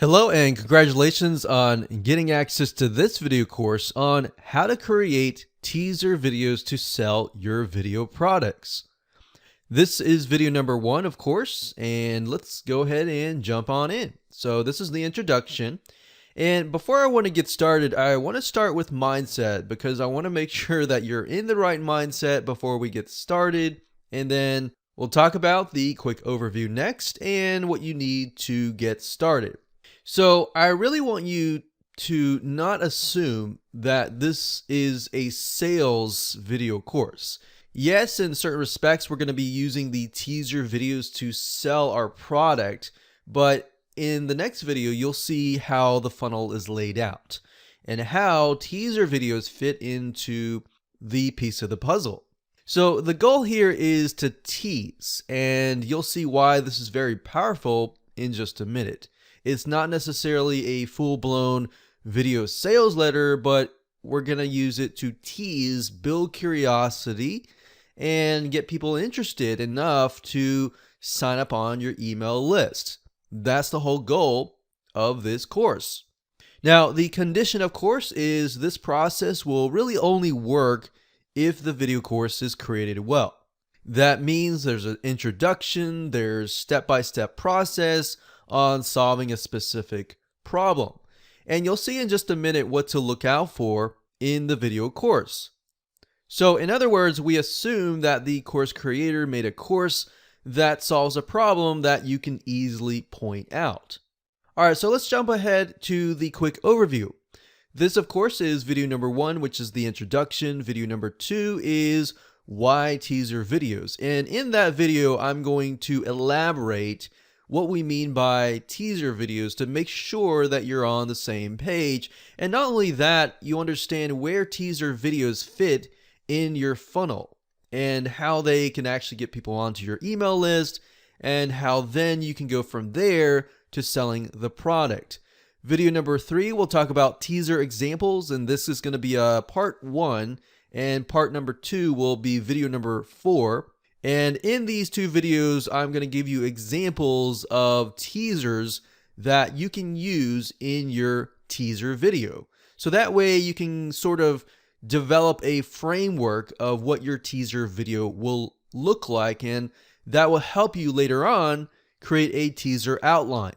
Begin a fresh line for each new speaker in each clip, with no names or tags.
Hello and congratulations on getting access to this video course on how to create teaser videos to sell your video products. This is video number 1, of course, and let's go ahead and jump on in. So this is the introduction. And before I want to get started, I want to start with mindset because I want to make sure that you're in the right mindset before we get started. And then we'll talk about the quick overview next and what you need to get started. So I really want you to not assume that this is a sales video course. Yes, in certain respects, we're going to be using the teaser videos to sell our product, but in the next video, you'll see how the funnel is laid out and how teaser videos fit into the piece of the puzzle. So the goal here is to tease, and you'll see why this is very powerful in just a minute. It's not necessarily a full-blown video sales letter, but we're going to use it to tease, build curiosity, and get people interested enough to sign up on your email list. That's the whole goal of this course. Now, the condition, of course, is this process will really only work if the video course is created well. That means there's an introduction, there's step-by-step process on solving a specific problem. And you'll see in just a minute what to look out for in the video course. So in other words, we assume that the course creator made a course that solves a problem that you can easily point out. All right, so let's jump ahead to the quick overview. This, of course, is video number 1, which is the introduction. Video number 2 is why teaser videos. And in that video, I'm going to elaborate what we mean by teaser videos to make sure that you're on the same page. And not only that, you understand where teaser videos fit in your funnel and how they can actually get people onto your email list and how then you can go from there to selling the product. Video number 3, we'll talk about teaser examples, and this is going to be a part 1, and part number 2 will be video number 4. And in these 2 videos, I'm going to give you examples of teasers that you can use in your teaser video. So that way you can sort of develop a framework of what your teaser video will look like, and that will help you later on create a teaser outline.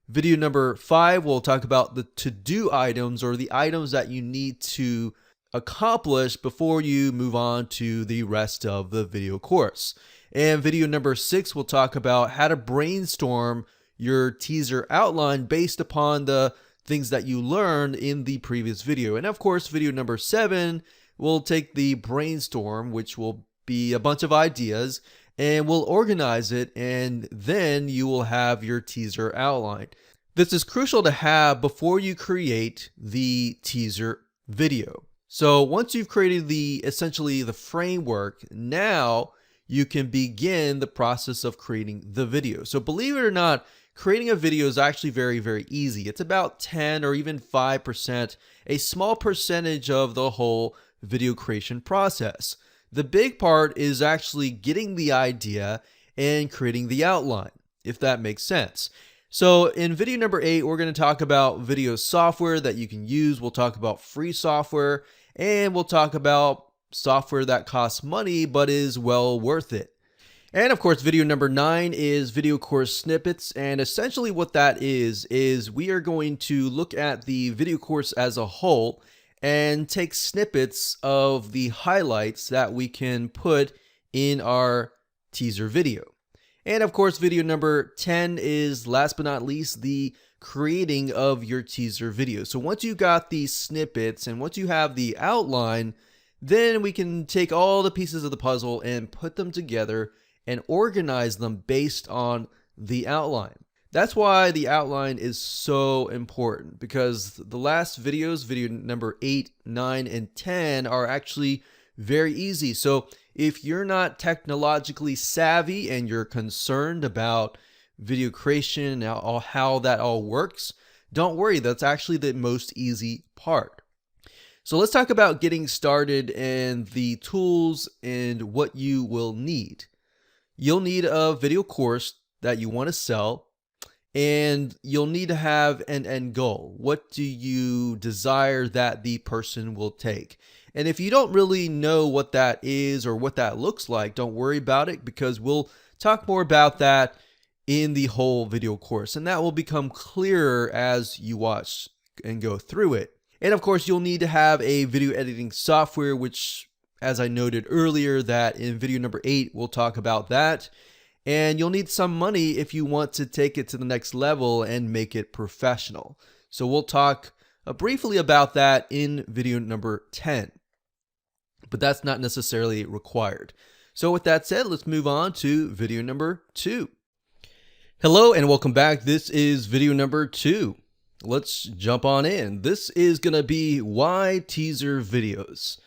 Video number 5, we'll talk about the to-do items or the items that you need to accomplish before you move on to the rest of the video course. And video number 6, we'll talk about how to brainstorm your teaser outline based upon the things that you learned in the previous video. And of course, video number 7, we'll take the brainstorm, which will be a bunch of ideas, and we'll organize it, and then you will have your teaser outline. This is crucial to have before you create the teaser video. So once you've created essentially the framework, now you can begin the process of creating the video. So believe it or not, creating a video is actually very, very easy. It's about 10 or even 5%, a small percentage of the whole video creation process. The big part is actually getting the idea and creating the outline, if that makes sense. So in video number 8, we're going to talk about video software that you can use. We'll talk about free software, and we'll talk about software that costs money but is well worth it. And of course, video number 9 is video course snippets. And essentially what that is we are going to look at the video course as a whole and take snippets of the highlights that we can put in our teaser video. And of course, video number 10 is, last but not least, the creating of your teaser video. So once you got these snippets and once you have the outline, then we can take all the pieces of the puzzle and put them together and organize them based on the outline. That's why the outline is so important, because the last videos, video number 8, 9, and 10, are actually very easy. So if you're not technologically savvy and you're concerned about video creation and how that all works, don't worry, that's actually the most easy part. So let's talk about getting started and the tools and what you will need. You'll need a video course that you want to sell, and you'll need to have an end goal. What do you desire that the person will take? And if you don't really know what that is or what that looks like, don't worry about it, because we'll talk more about that in the whole video course, and that will become clearer as you watch and go through it. And of course, you'll need to have a video editing software, which, as I noted earlier, that in video number 8, we'll talk about that. And you'll need some money if you want to take it to the next level and make it professional. So we'll talk briefly about that in video number 10. But that's not necessarily required. So with that said, let's move on to video number 2. Hello and welcome back. This is video number 2. Let's jump on in. This is going to be why teaser videos.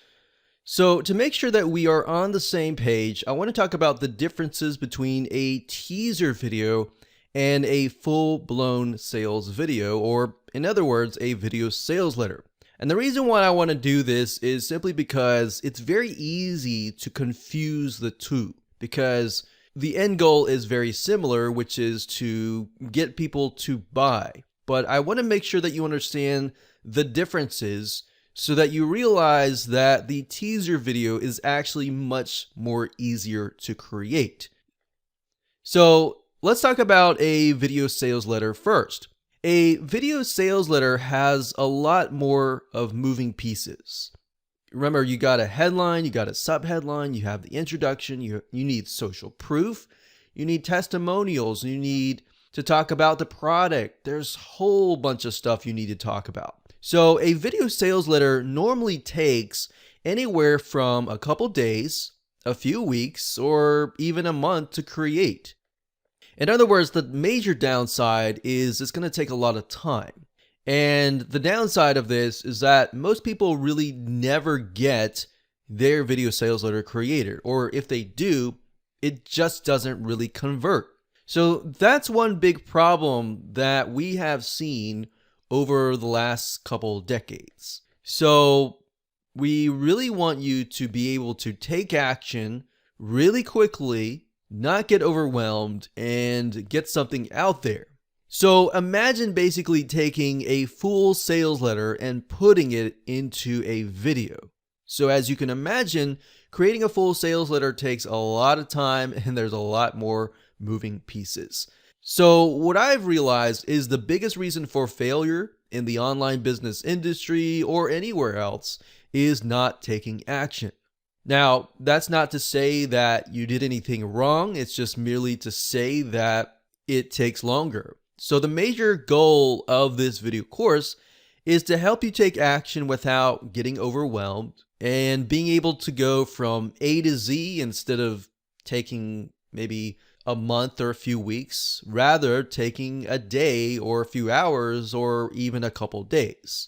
So to make sure that we are on the same page, I want to talk about the differences between a teaser video and a full-blown sales video, or in other words, a video sales letter. And the reason why I want to do this is simply because it's very easy to confuse the two, because the end goal is very similar, which is to get people to buy. But I want to make sure that you understand the differences so that you realize that the teaser video is actually much more easier to create. So let's talk about a video sales letter first. A video sales letter has a lot more of moving pieces. Remember, you got a headline, you got a subheadline, you have the introduction, you need social proof, you need testimonials, you need to talk about the product. There's a whole bunch of stuff you need to talk about. So a video sales letter normally takes anywhere from a couple days, a few weeks, or even a month to create. In other words, the major downside is it's going to take a lot of time. And the downside of this is that most people really never get their video sales letter created, or if they do, it just doesn't really convert. So that's one big problem that we have seen over the last couple decades. So we really want you to be able to take action really quickly, not get overwhelmed, and get something out there. So imagine basically taking a full sales letter and putting it into a video. So as you can imagine, creating a full sales letter takes a lot of time, and there's a lot more moving pieces. So what I've realized is the biggest reason for failure in the online business industry or anywhere else is not taking action. Now, that's not to say that you did anything wrong. It's just merely to say that it takes longer. So the major goal of this video course is to help you take action without getting overwhelmed and being able to go from A to Z instead of taking maybe a month or a few weeks, rather taking a day or a few hours or even a couple days.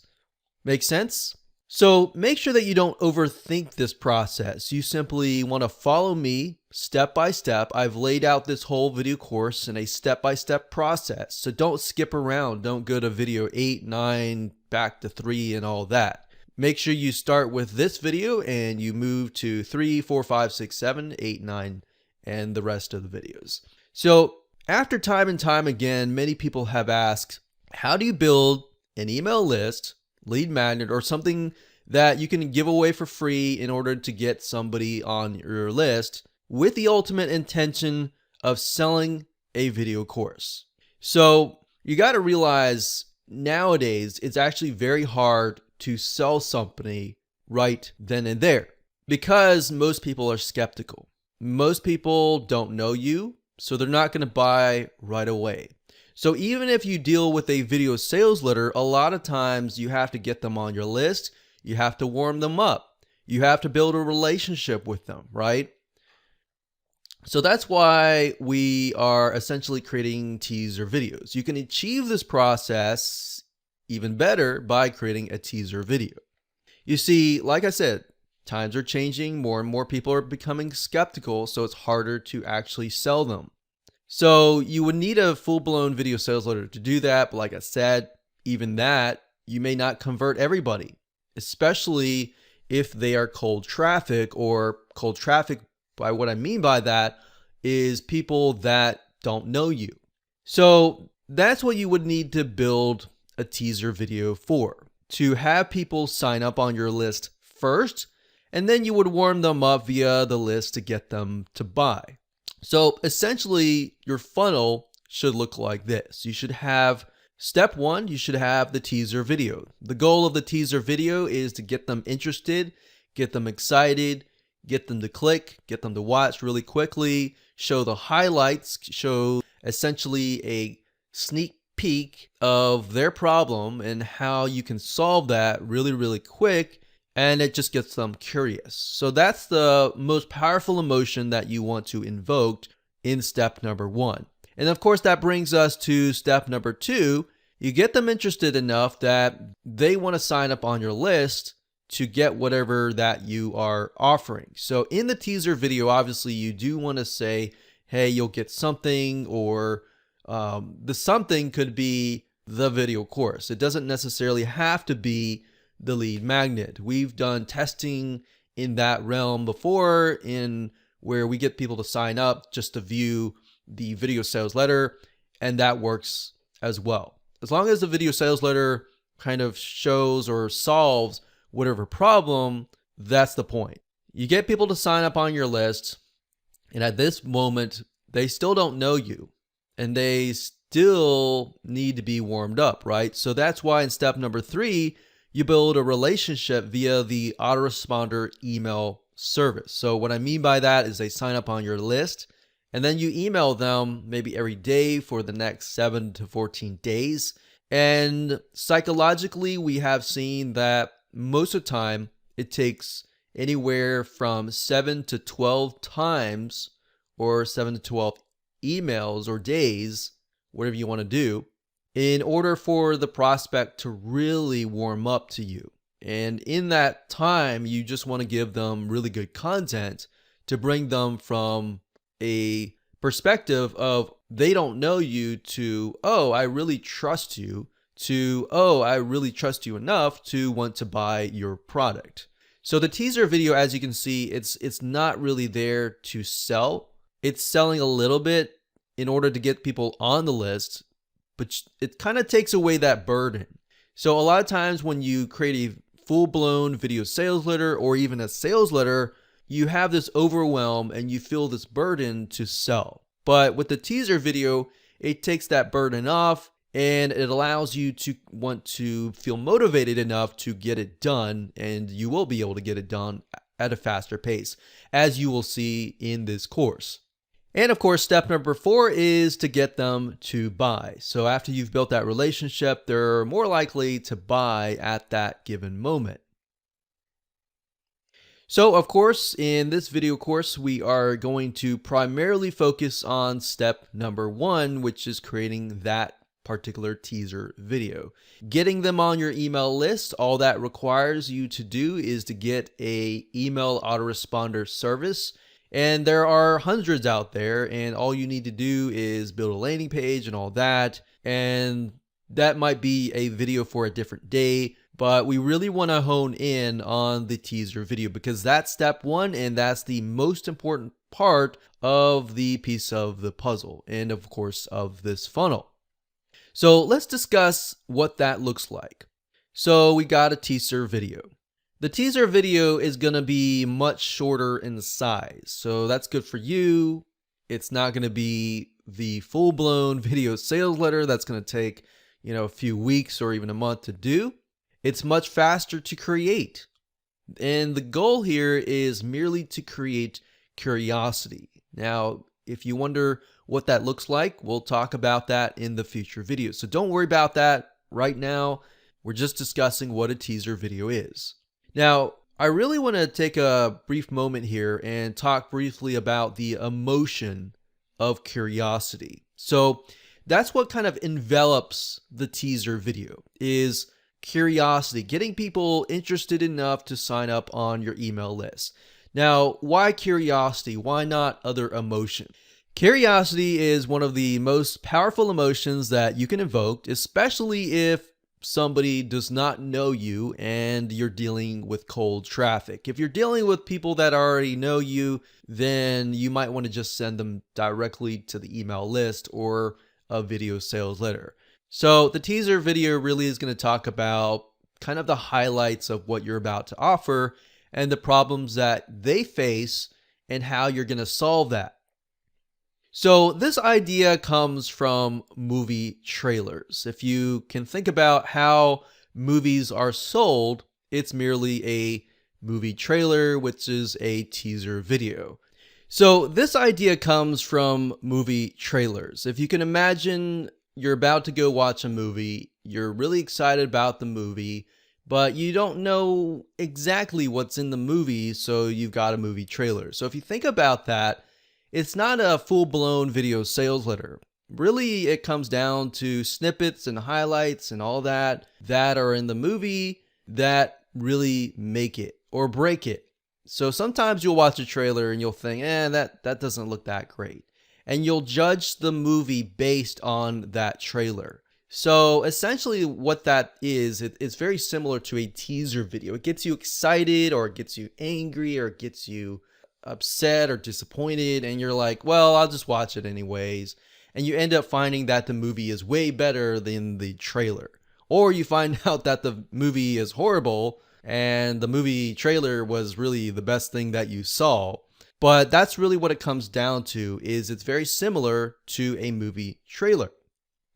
Make sense? So make sure that you don't overthink this process. You simply want to follow me step by step. I've laid out this whole video course in a step-by-step process. So don't skip around. Don't go to video 8, 9, back to 3 and all that. Make sure you start with this video and you move to 3, 4, 5, 6, 7, 8, 9, and the rest of the videos. So after time and time again, many people have asked, how do you build an email list, lead magnet, or something that you can give away for free in order to get somebody on your list with the ultimate intention of selling a video course? So you got to realize nowadays it's actually very hard to sell something right then and there because most people are skeptical. Most people don't know you, so they're not going to buy right away. So even if you deal with a video sales letter, a lot of times you have to get them on your list. You have to warm them up. You have to build a relationship with them, right? So that's why we are essentially creating teaser videos. You can achieve this process even better by creating a teaser video. You see, like I said, times are changing, more and more people are becoming skeptical, so it's harder to actually sell them. So you would need a full-blown video sales letter to do that, but like I said, even that, you may not convert everybody, especially if they are cold traffic. Or cold traffic, by what I mean by that, is people that don't know you. So that's what you would need to build a teaser video for, to have people sign up on your list first, and then you would warm them up via the list to get them to buy. So essentially, your funnel should look like this. You should have step one, you should have the teaser video. The goal of the teaser video is to get them interested, get them excited, get them to click, get them to watch really quickly, show the highlights, show essentially a sneak peek of their problem and how you can solve that really, really quick. And it just gets them curious. So that's the most powerful emotion that you want to invoke in step number one. And of course, that brings us to step number two. You get them interested enough that they want to sign up on your list to get whatever that you are offering. So in the teaser video, obviously, you do want to say, hey, you'll get something, or the something could be the video course. It doesn't necessarily have to be the lead magnet. We've done testing in that realm before, in where we get people to sign up just to view the video sales letter, and that works as well. As long as the video sales letter kind of shows or solves whatever problem, that's the point. You get people to sign up on your list, and at this moment, they still don't know you, and they still need to be warmed up, right? So that's why in step number three, you build a relationship via the autoresponder email service. So what I mean by that is they sign up on your list, and then you email them maybe every day for the next 7 to 14 days. And psychologically, we have seen that most of the time it takes anywhere from 7 to 12 times, or 7 to 12 emails or days, whatever you want to do, in order for the prospect to really warm up to you. And in that time, you just want to give them really good content to bring them from a perspective of they don't know you to, oh, I really trust you, to, oh, I really trust you enough to want to buy your product. So the teaser video, as you can see, it's not really there to sell. It's selling a little bit in order to get people on the list, but it kind of takes away that burden. So a lot of times when you create a full-blown video sales letter or even a sales letter, you have this overwhelm and you feel this burden to sell. But with the teaser video, it takes that burden off, and it allows you to want to feel motivated enough to get it done, and you will be able to get it done at a faster pace, as you will see in this course. And of course, step number 4 is to get them to buy. So after you've built that relationship, they're more likely to buy at that given moment. So of course, in this video course, we are going to primarily focus on step number 1, which is creating that particular teaser video. Getting them on your email list, all that requires you to do is to get an email autoresponder service. And there are hundreds out there, and all you need to do is build a landing page and all that. And that might be a video for a different day, but we really want to hone in on the teaser video because that's step 1, and that's the most important part of the piece of the puzzle, and of course of this funnel. So let's discuss what that looks like. So we got a teaser video. The teaser video is going to be much shorter in size, so that's good for you. It's not going to be the full-blown video sales letter that's going to take, a few weeks or even a month to do. It's much faster to create. And the goal here is merely to create curiosity. Now, if you wonder what that looks like, we'll talk about that in the future videos. So don't worry about that right now. We're just discussing what a teaser video is. Now, I really want to take a brief moment here and talk briefly about the emotion of curiosity. So that's what kind of envelops the teaser video, is curiosity, getting people interested enough to sign up on your email list. Now, why curiosity? Why not other emotion? Curiosity is one of the most powerful emotions that you can evoke, especially if somebody does not know you and you're dealing with cold traffic. If you're dealing with people that already know you, then you might want to just send them directly to the email list or a video sales letter. So the teaser video really is going to talk about kind of the highlights of what you're about to offer and the problems that they face and how you're going to solve that. So this idea comes from movie trailers. If you can think about how movies are sold, it's merely a movie trailer, which is a teaser video. So this idea comes from movie trailers. If you can imagine you're about to go watch a movie, you're really excited about the movie, but you don't know exactly what's in the movie, so you've got a movie trailer. So if you think about that, it's not a full-blown video sales letter. Really, it comes down to snippets and highlights and all that are in the movie that really make it or break it. So sometimes you'll watch a trailer and you'll think, that doesn't look that great. And you'll judge the movie based on that trailer. So essentially what that is, it's very similar to a teaser video. It gets you excited, or it gets you angry, or it gets you upset or disappointed, and you're like, well, I'll just watch it anyways. And you end up finding that the movie is way better than the trailer. Or you find out that the movie is horrible and the movie trailer was really the best thing that you saw. But that's really what it comes down to, is it's very similar to a movie trailer.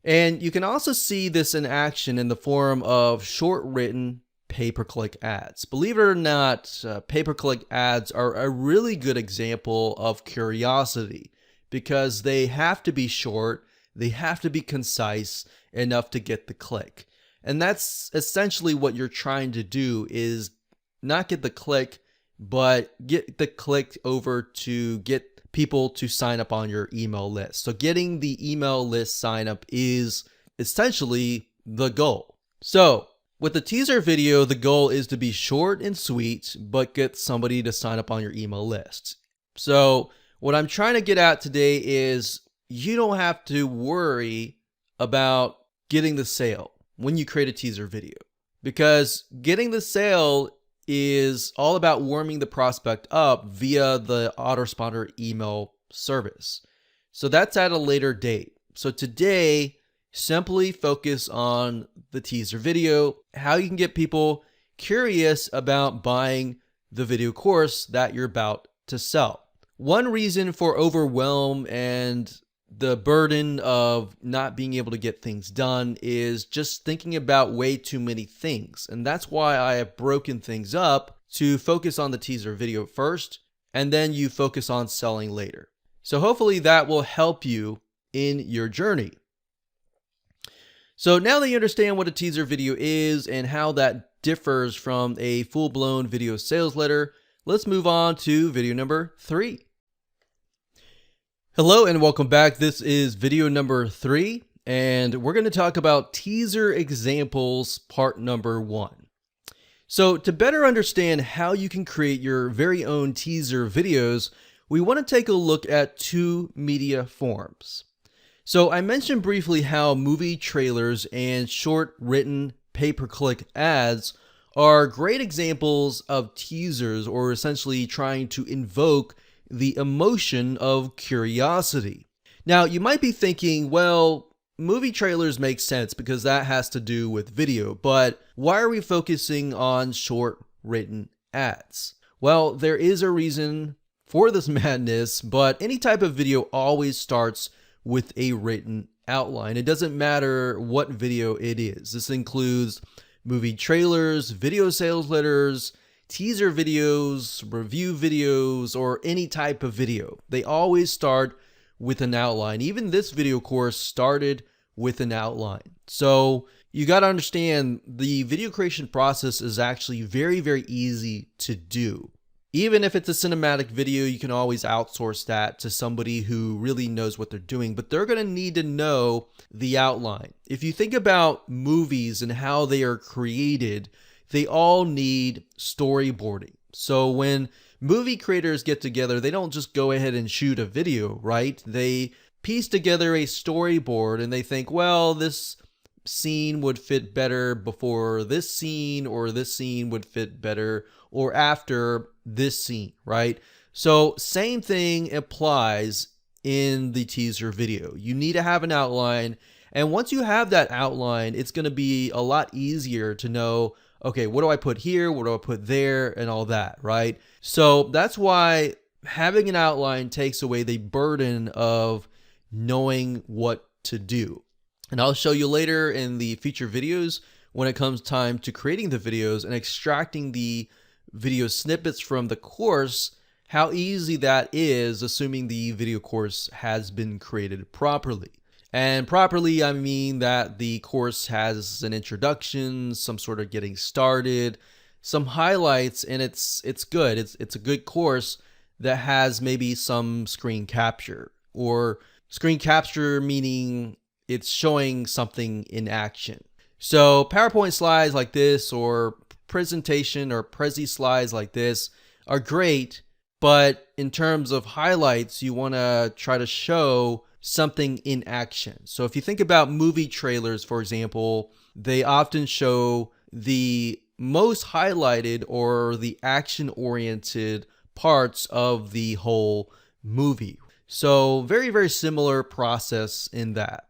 And you can also see this in action in the form of short written pay-per-click ads. Believe it or not, pay-per-click ads are a really good example of curiosity because they have to be short, they have to be concise enough to get the click. And that's essentially what you're trying to do, is not get the click, but get the click over to get people to sign up on your email list. So getting the email list sign up is essentially the goal. So with the teaser video, the goal is to be short and sweet, but get somebody to sign up on your email list. So what I'm trying to get at today is you don't have to worry about getting the sale when you create a teaser video, because getting the sale is all about warming the prospect up via the autoresponder email service. So that's at a later date. So today, simply focus on the teaser video, how you can get people curious about buying the video course that you're about to sell. One reason for overwhelm and the burden of not being able to get things done is just thinking about way too many things. And that's why I have broken things up to focus on the teaser video first, and then you focus on selling later. So hopefully that will help you in your journey. So now that you understand what a teaser video is and how that differs from a full-blown video sales letter, let's move on to video number 3. Hello and welcome back. This is video number 3, and we're going to talk about teaser examples part number 1. So to better understand how you can create your very own teaser videos, we want to take a look at 2 media forms. So I mentioned briefly how movie trailers and short written pay-per-click ads are great examples of teasers, or essentially trying to invoke the emotion of curiosity. Now you might be thinking, well, movie trailers make sense because that has to do with video, but why are we focusing on short written ads? Well, there is a reason for this madness, but any type of video always starts with a written outline. It doesn't matter what video it is. This includes movie trailers, video sales letters, teaser videos, review videos, or any type of video. They always start with an outline. Even this video course started with an outline. So you got to understand the video creation process is actually very, very easy to do. Even if it's a cinematic video, you can always outsource that to somebody who really knows what they're doing, but they're going to need to know the outline. If you think about movies and how they are created, they all need storyboarding. So when movie creators get together, they don't just go ahead and shoot a video, right? They piece together a storyboard and they think, well, this scene would fit better before this scene, or this scene would fit better or after this scene, right? So same thing applies in the teaser video. You need to have an outline, and once you have that outline, it's going to be a lot easier to know, okay, what do I put here, what do I put there, and all that, right? So that's why having an outline takes away the burden of knowing what to do. And I'll show you later in the feature videos when it comes time to creating the videos and extracting the video snippets from the course, how easy that is, assuming the video course has been created properly. And properly, I mean that the course has an introduction, some sort of getting started, some highlights, and it's good. It's a good course that has maybe some screen capture, or screen capture meaning it's showing something in action. So PowerPoint slides like this, or presentation or Prezi slides like this are great, but in terms of highlights, you want to try to show something in action. So if you think about movie trailers, for example, they often show the most highlighted or the action-oriented parts of the whole movie. So very, very similar process in that.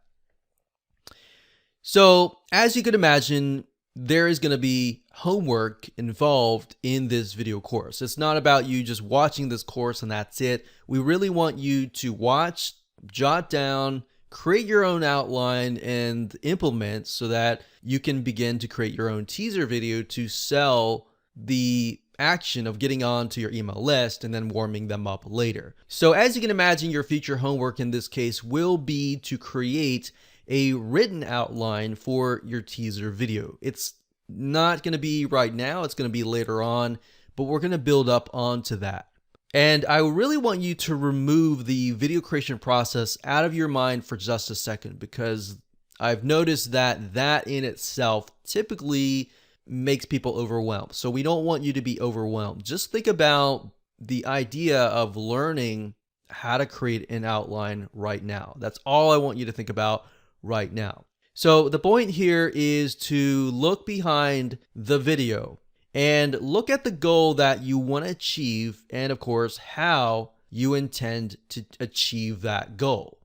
So as you could imagine, there is going to be homework involved in this video course. It's not about you just watching this course and that's it. We really want you to watch, jot down, create your own outline, and implement so that you can begin to create your own teaser video to sell the action of getting on to your email list and then warming them up later. So as you can imagine, your future homework in this case will be to create a written outline for your teaser video. It's not going to be right now, it's going to be later on, but we're going to build up onto that. And I really want you to remove the video creation process out of your mind for just a second, because I've noticed that that in itself typically makes people overwhelmed. So we don't want you to be overwhelmed. Just think about the idea of learning how to create an outline right now. That's all I want you to think about right now. So the point here is to look behind the video and look at the goal that you want to achieve, and of course, how you intend to achieve that goal.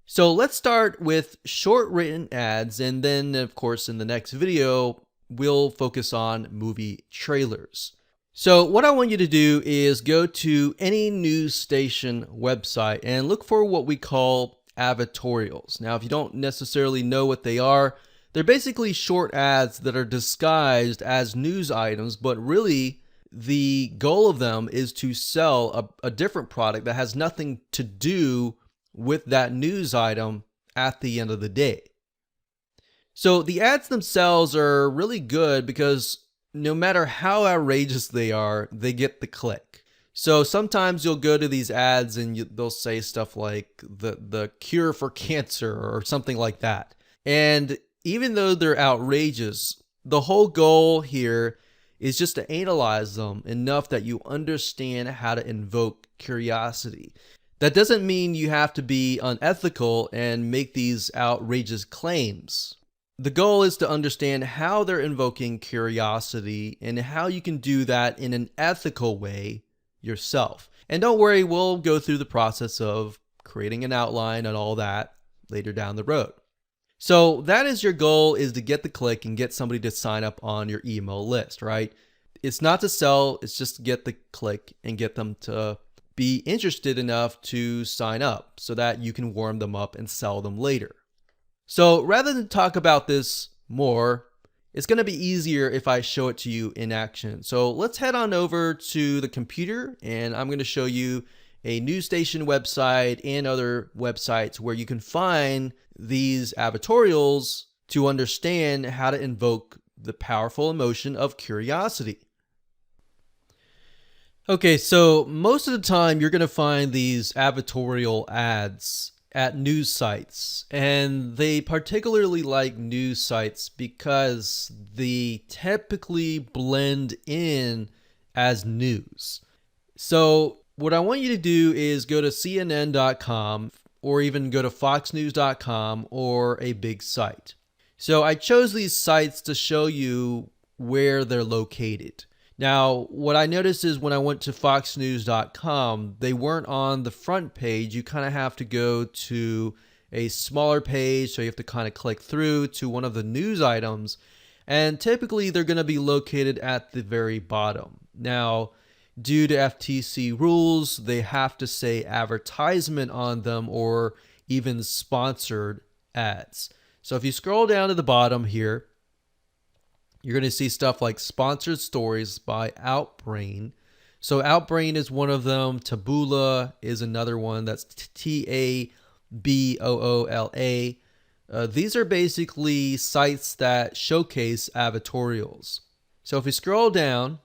So let's start with short written ads, and then of course in the next video, we'll focus on movie trailers. So what I want you to do is go to any news station website and look for what we call advertorials. Now, if you don't necessarily know what they are, they're basically short ads that are disguised as news items, but really the goal of them is to sell a different product that has nothing to do with that news item at the end of the day. So the ads themselves are really good because no matter how outrageous they are, they get the click. So sometimes you'll go to these ads and they'll say stuff like the cure for cancer or something like that. And even though they're outrageous, the whole goal here is just to analyze them enough that you understand how to invoke curiosity. That doesn't mean you have to be unethical and make these outrageous claims. The goal is to understand how they're invoking curiosity and how you can do that in an ethical way yourself. And don't worry, we'll go through the process of creating an outline and all that later down the road. So that is your goal, is to get the click and get somebody to sign up on your email list, right? It's not to sell, it's just to get the click and get them to be interested enough to sign up so that you can warm them up and sell them later. So rather than talk about this more, it's going to be easier if I show it to you in action. So let's head on over to the computer, and I'm going to show you a news station website and other websites where you can find these advertorials to understand how to invoke the powerful emotion of curiosity. Okay, so most of the time you're going to find these advertorial ads at news sites, and they particularly like news sites because they typically blend in as news. So what I want you to do is go to CNN.com or even go to foxnews.com or a big site. So I chose these sites to show you where they're located. Now, what I noticed is when I went to foxnews.com, they weren't on the front page. You kind of have to go to a smaller page, so you have to kind of click through to one of the news items, and typically they're going to be located at the very bottom. Now, due to FTC rules, they have to say advertisement on them or even sponsored ads. So if you scroll down to the bottom here, you're going to see stuff like sponsored stories by Outbrain. So Outbrain is one of them. Taboola is another one. That's Taboola. These are basically sites that showcase advertorials. So if we scroll down,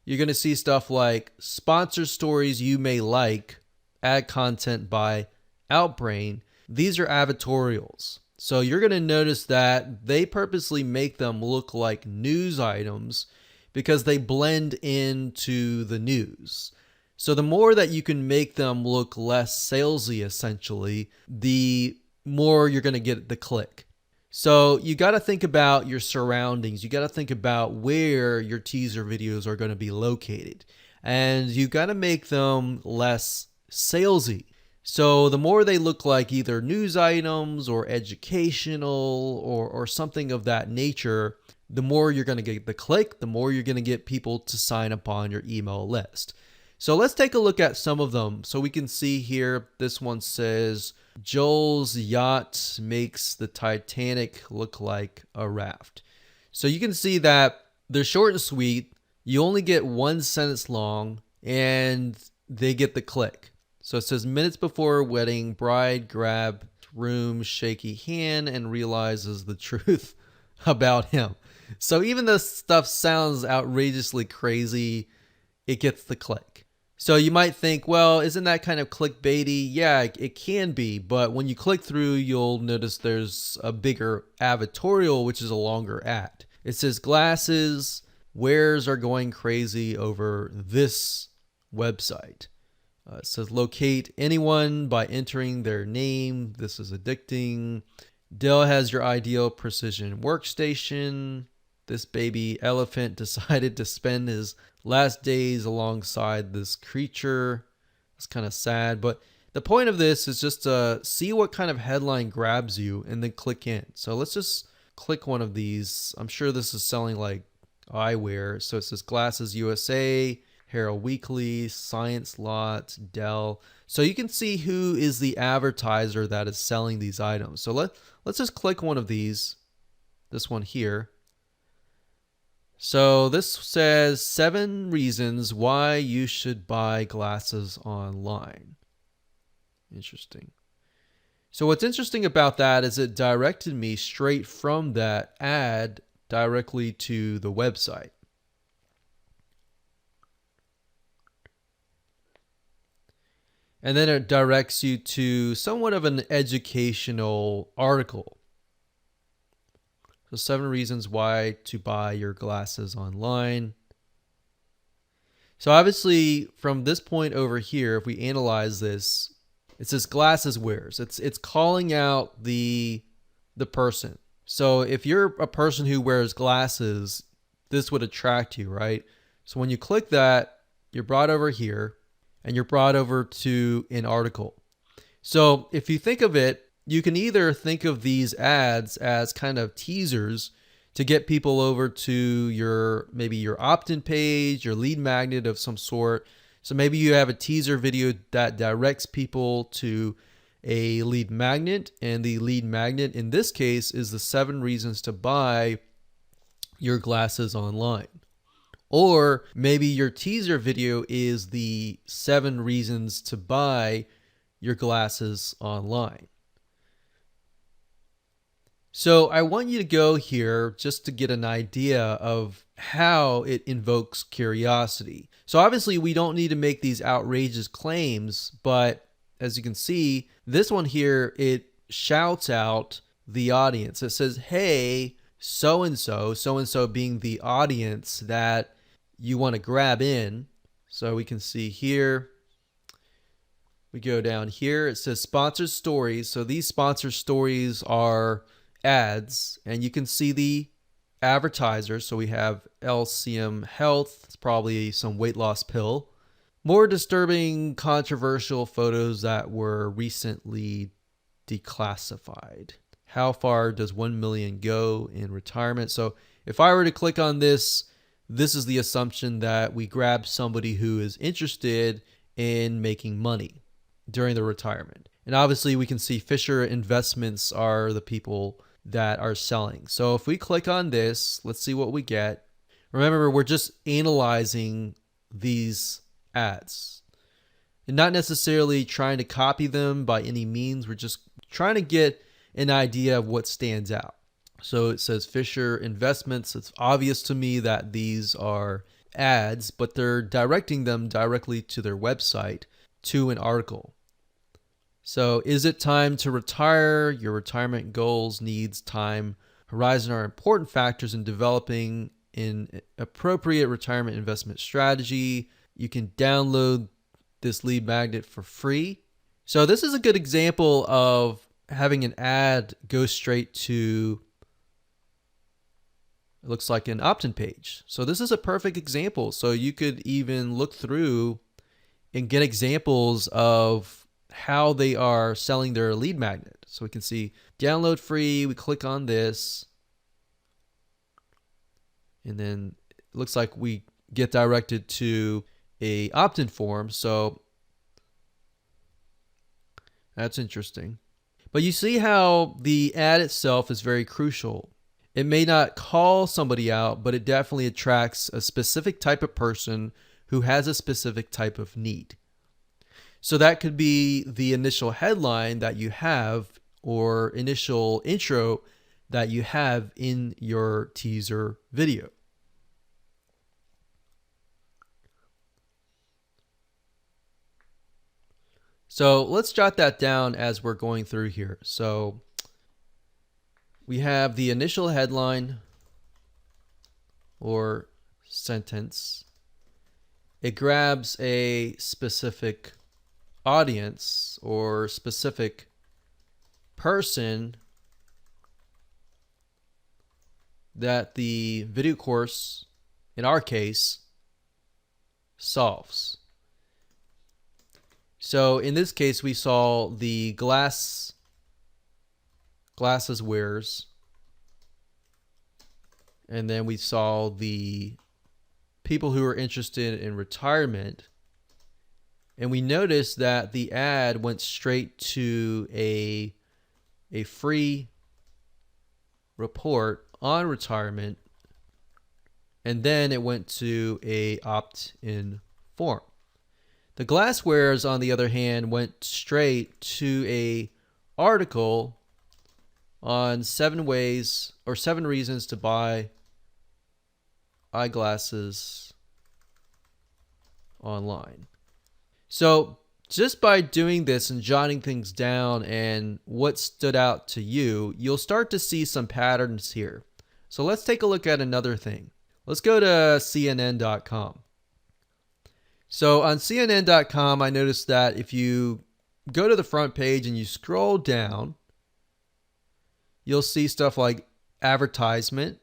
you're going to see stuff like sponsored stories you may like, ad content by Outbrain. These are advertorials. So you're going to notice that they purposely make them look like news items because they blend into the news. So the more that you can make them look less salesy, essentially, the more you're going to get the click. So you got to think about your surroundings. You got to think about where your teaser videos are going to be located. And you got to make them less salesy. So the more they look like either news items or educational or something of that nature, the more you're going to get the click, the more you're going to get people to sign up on your email list. So let's take a look at some of them. So we can see here, this one says, Joel's yacht makes the Titanic look like a raft. So you can see that they're short and sweet. You only get one sentence long and they get the click. So it says, minutes before wedding, bride grab groom's shaky hand and realizes the truth about him. So even though stuff sounds outrageously crazy, it gets the click. So you might think, well, isn't that kind of clickbaity? Yeah, it can be. But when you click through, you'll notice there's a bigger advertorial, which is a longer ad. It says glasses, wearers are going crazy over this website. It says locate anyone by entering their name. This is addicting. Dell has your ideal precision workstation. This baby elephant decided to spend his last days alongside this creature. It's kind of sad, but the point of this is just to see what kind of headline grabs you and then click in. So let's just click one of these. I'm sure this is selling like eyewear. So it says Glasses USA, Herald Weekly, Science Lot, Dell. So you can see who is the advertiser that is selling these items. So let's just click one of these. This one here. So this says 7 reasons why you should buy glasses online. Interesting. So what's interesting about that is it directed me straight from that ad directly to the website. And then it directs you to somewhat of an educational article. So 7 reasons why to buy your glasses online. So obviously from this point over here, if we analyze this, it says glasses wearers. It's calling out the person. So if you're a person who wears glasses, this would attract you, right? So when you click that, you're brought over here and you're brought over to an article. So if you think of it, you can either think of these ads as kind of teasers to get people over to maybe your opt-in page, your lead magnet of some sort. So maybe you have a teaser video that directs people to a lead magnet, and the lead magnet in this case is the 7 reasons to buy your glasses online. Or maybe your teaser video is the 7 reasons to buy your glasses online. So I want you to go here just to get an idea of how it invokes curiosity. So obviously we don't need to make these outrageous claims, but as you can see, this one here, it shouts out the audience. It says, hey, so-and-so being the audience that you want to grab in. So we can see here, we go down here, it says sponsored stories. So these sponsored stories are ads, and you can see the advertisers. So we have LCM Health, it's probably some weight loss pill. More disturbing, controversial photos that were recently declassified. How far does 1 million go in retirement? So if I were to click on this, this is the assumption that we grab somebody who is interested in making money during the retirement. And obviously we can see Fisher Investments are the people that are selling. So if we click on this, let's see what we get. Remember, we're just analyzing these ads and not necessarily trying to copy them by any means. We're just trying to get an idea of what stands out. So it says Fisher Investments. It's obvious to me that these are ads, but they're directing them directly to their website, to an article. So is it time to retire? Your retirement goals, needs, time, horizon are important factors in developing an appropriate retirement investment strategy. You can download this lead magnet for free. So this is a good example of having an ad go straight to, it looks like an opt-in page. So this is a perfect example. So you could even look through and get examples of how they are selling their lead magnet. So we can see download free. We click on this, and then it looks like we get directed to a opt-in form. So that's interesting. But you see how the ad itself is very crucial. It may not call somebody out, but it definitely attracts a specific type of person who has a specific type of need. So that could be the initial headline that you have or initial intro that you have in your teaser video. So let's jot that down as we're going through here. So we have the initial headline or sentence. It grabs a specific audience or specific person that the video course, in our case, solves. So in this case, we saw the glasses wearers, and then we saw the people who are interested in retirement. And we noticed that the ad went straight to a free report on retirement, and then it went to a opt-in form. The glasswares, on the other hand, went straight to a article on 7 ways or 7 reasons to buy eyeglasses online. So just by doing this and jotting things down and what stood out to you, you'll start to see some patterns here. So let's take a look at another thing. Let's go to CNN.com. So on CNN.com, I noticed that if you go to the front page and you scroll down, you'll see stuff like advertisement.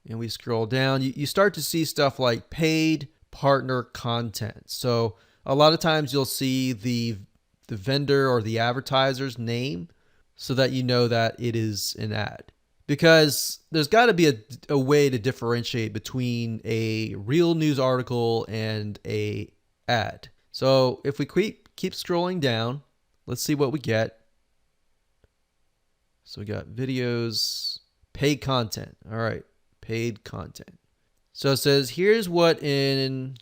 And we scroll down, you start to see stuff like paid partner content. So a lot of times you'll see the vendor or the advertiser's name so that you know that it is an ad. Because there's got to be a way to differentiate between a real news article and a ad. So if we keep scrolling down, let's see what we get. So we got videos, paid content. All right, paid content. So it says, here's what an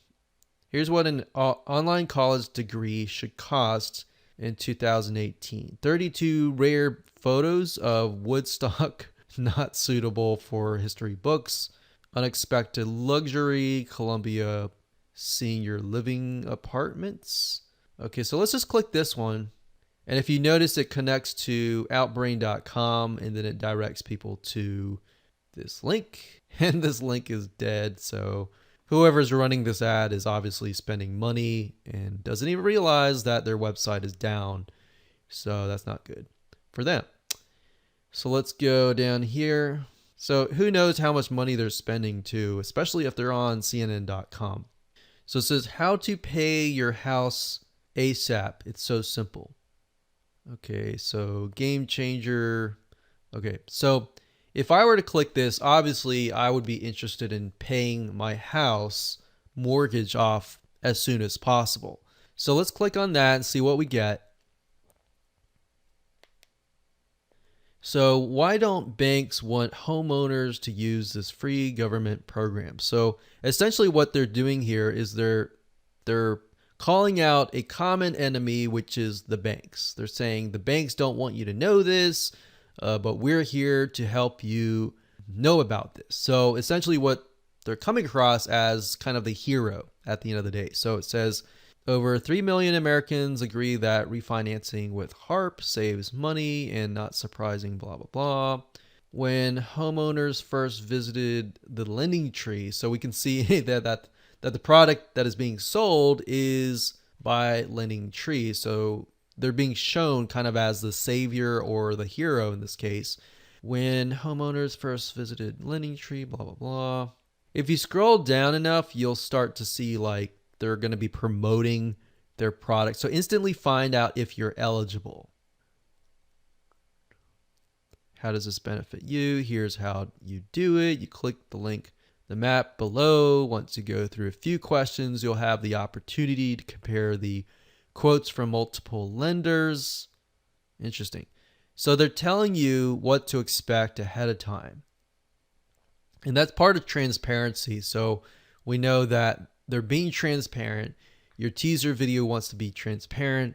online college degree should cost in 2018. 32 rare photos of Woodstock not suitable for history books. Unexpected luxury, Columbia senior living apartments. Okay, so let's just click this one. And if you notice, it connects to outbrain.com and then it directs people to this link. And this link is dead. So whoever's running this ad is obviously spending money and doesn't even realize that their website is down. So that's not good for them. So let's go down here. So who knows how much money they're spending too, especially if they're on CNN.com. So it says how to pay your house ASAP. It's so simple. Okay, so game changer. Okay, so if I were to click this, obviously I would be interested in paying my house mortgage off as soon as possible. So let's click on that and see what we get. So why don't banks want homeowners to use this free government program? So essentially what they're doing here is they're calling out a common enemy, which is the banks. They're saying the banks don't want you to know this, but we're here to help you know about this. So essentially what they're coming across as kind of the hero at the end of the day. So it says over 3 million Americans agree that refinancing with HARP saves money and not surprising, blah, blah, blah. When homeowners first visited the lending tree, so we can see that the product that is being sold is by Lending Tree. So they're being shown kind of as the savior or the hero in this case. When homeowners first visited Lending Tree, blah, blah, blah. If you scroll down enough, you'll start to see like they're going to be promoting their product. So instantly find out if you're eligible. How does this benefit you? Here's how you do it. You click the link, the map below. Once you go through a few questions, you'll have the opportunity to compare the quotes from multiple lenders. Interesting. So they're telling you what to expect ahead of time. And that's part of transparency. So we know that they're being transparent. Your teaser video wants to be transparent,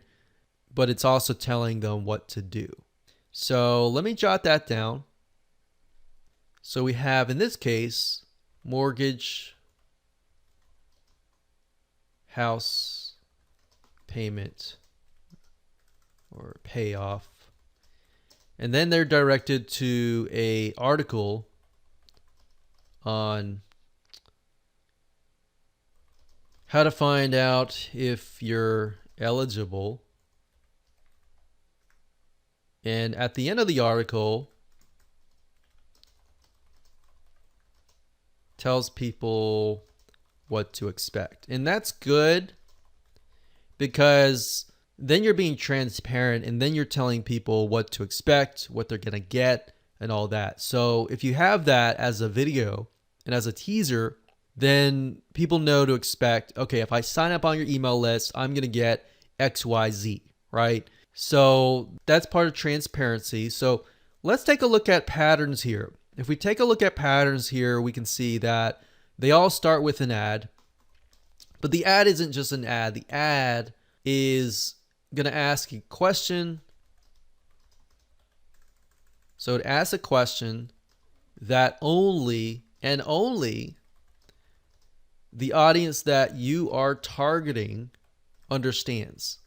but it's also telling them what to do. So let me jot that down. So we have, in this case, mortgage, house, payment, or payoff. And then they're directed to an article on how to find out if you're eligible. And at the end of the article, tells people what to expect. And that's good because then you're being transparent and then you're telling people what to expect, what they're going to get, and all that. So if you have that as a video and as a teaser, then people know to expect, okay, if I sign up on your email list, I'm going to get XYZ, right? So that's part of transparency. So let's take a look at patterns here. If we take a look at patterns here, we can see that they all start with an ad, but the ad isn't just an ad. The ad is going to ask a question. So it asks a question that only and only the audience that you are targeting understands.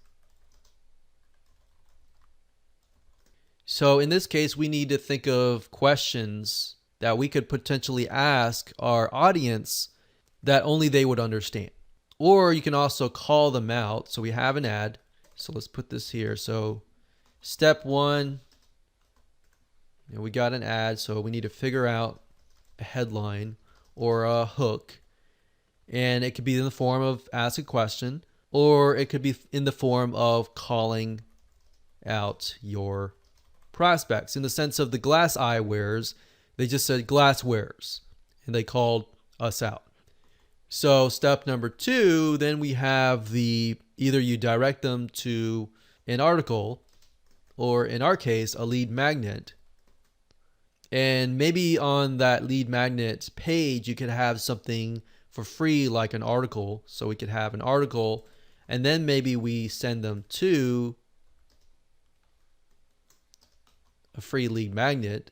So in this case, we need to think of questions that we could potentially ask our audience that only they would understand. Or you can also call them out. So we have an ad. So let's put this here. So step one, we got an ad. So we need to figure out a headline or a hook. And it could be in the form of ask a question, or it could be in the form of calling out your prospects. In the sense of the glass eye wearers, they just said glass wearers, and they called us out. So step number two, then we have either you direct them to an article, or in our case, a lead magnet. And maybe on that lead magnet page, you could have something for free, like an article. So we could have an article, and then maybe we send them to a free lead magnet.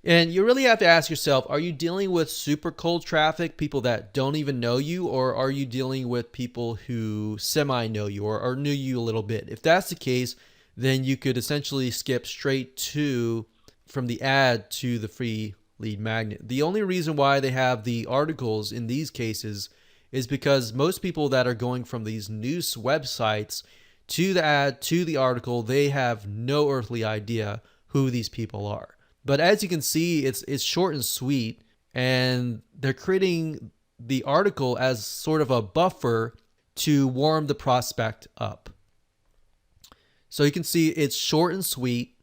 And you really have to ask yourself, are you dealing with super cold traffic, people that don't even know you, or are you dealing with people who semi know you or knew you a little bit? If that's the case, then you could essentially skip straight to from the ad to the free lead magnet. The only reason why they have the articles in these cases is because most people that are going from these news websites to the ad to the article, they have no earthly idea who these people are. But as you can see, it's short and sweet, and they're creating the article as sort of a buffer to warm the prospect up. So you can see it's short and sweet,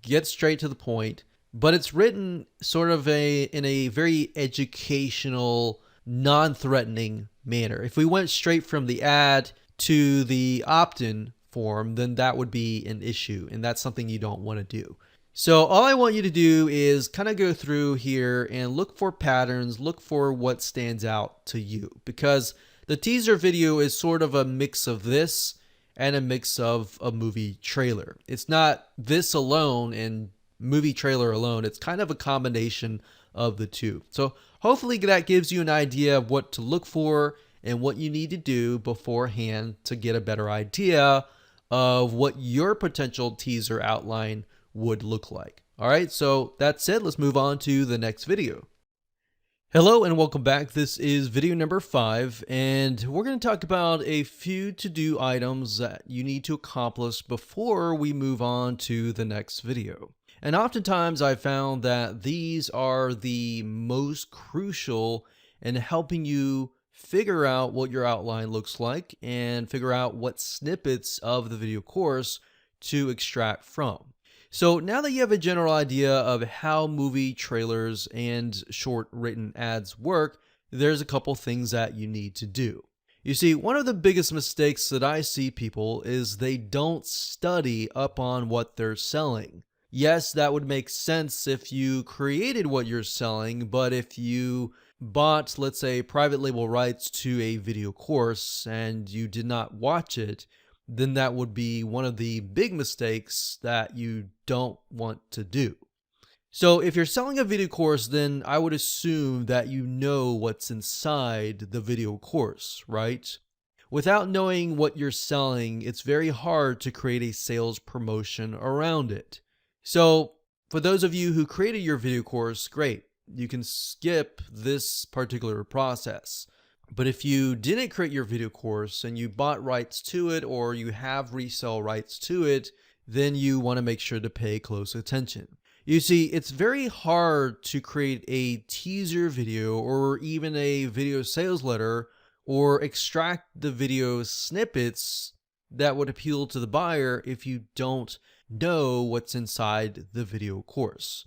get straight to the point, but it's written sort of in a very educational, non-threatening manner. If we went straight from the ad to the opt-in form, then that would be an issue, and that's something you don't want to do. So all I want you to do is kind of go through here and look for patterns, look for what stands out to you, because the teaser video is sort of a mix of this and a mix of a movie trailer. It's not this alone and movie trailer alone. It's kind of a combination of the two. So hopefully that gives you an idea of what to look for and what you need to do beforehand to get a better idea of what your potential teaser outline would look like. All right, so that's it. Let's move on to the next video. Hello and welcome back. This is video number 5, and we're going to talk about a few to-do items that you need to accomplish before we move on to the next video. And oftentimes I've found that these are the most crucial in helping you figure out what your outline looks like and figure out what snippets of the video course to extract from. So now that you have a general idea of how movie trailers and short written ads work, there's a couple things that you need to do. You see, one of the biggest mistakes that I see people is they don't study up on what they're selling. Yes, that would make sense if you created what you're selling, but if you bought, let's say, private label rights to a video course and you did not watch it, then that would be one of the big mistakes that you don't want to do. So if you're selling a video course, then I would assume that you know what's inside the video course, right? Without knowing what you're selling, it's very hard to create a sales promotion around it. So for those of you who created your video course, great. You can skip this particular process. But if you didn't create your video course and you bought rights to it or you have resale rights to it, then you want to make sure to pay close attention. You see, it's very hard to create a teaser video or even a video sales letter or extract the video snippets that would appeal to the buyer if you don't know what's inside the video course.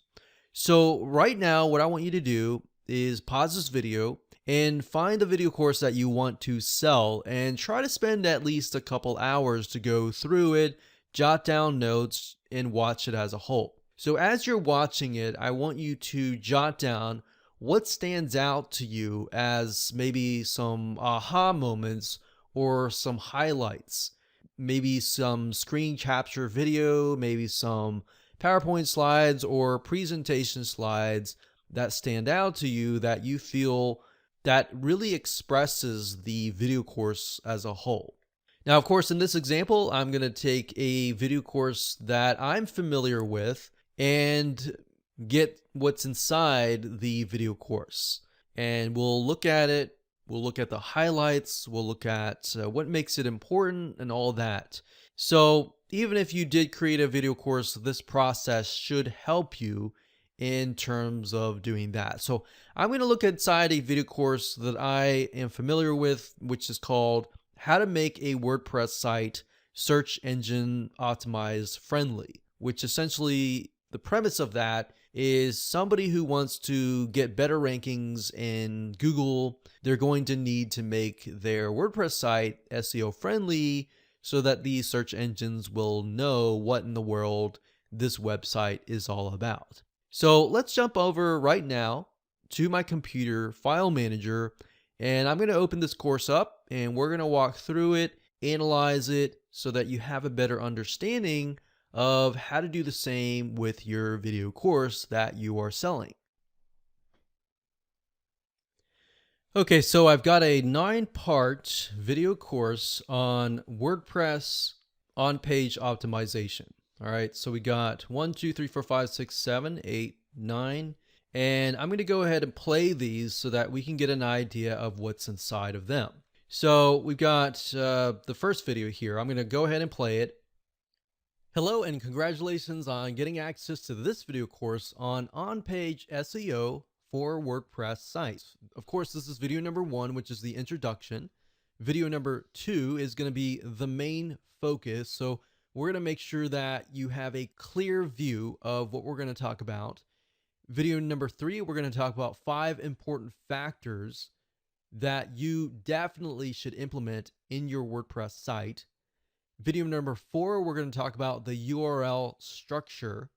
So right now, what I want you to do is pause this video and find the video course that you want to sell and try to spend at least a couple hours to go through it, jot down notes, and watch it as a whole. So as you're watching it, I want you to jot down what stands out to you as maybe some aha moments or some highlights, maybe some screen capture video, maybe some PowerPoint slides or presentation slides that stand out to you that you feel that really expresses the video course as a whole. Now, of course, in this example, I'm going to take a video course that I'm familiar with and get what's inside the video course. And we'll look at it, we'll look at the highlights, we'll look at what makes it important and all that. So even if you did create a video course, this process should help you in terms of doing that. So I'm going to look inside a video course that I am familiar with, which is called How to Make a WordPress Site Search Engine Optimized Friendly, which essentially the premise of that is somebody who wants to get better rankings in Google, they're going to need to make their WordPress site SEO friendly so that these search engines will know what in the world this website is all about. So let's jump over right now to my computer file manager And I'm going to open this course up and we're going to walk through it, analyze it so that you have a better understanding of how to do the same with your video course that you are selling. Okay, so I've got a 9-part video course on WordPress on-page optimization. All right, so we got 1, 2, 3, 4, 5, 6, 7, 8, 9, and I'm going to go ahead and play these so that we can get an idea of what's inside of them. So we've got the first video here. I'm going to go ahead and play it. Hello and congratulations on getting access to this video course on-page SEO for WordPress sites. Of course, this is video number 1, which is the introduction. Video number 2 is going to be the main focus. So we're going to make sure that you have a clear view of what we're going to talk about. Video number 3, we're going to talk about 5 important factors that you definitely should implement in your WordPress site. Video number 4, we're going to talk about the URL structure,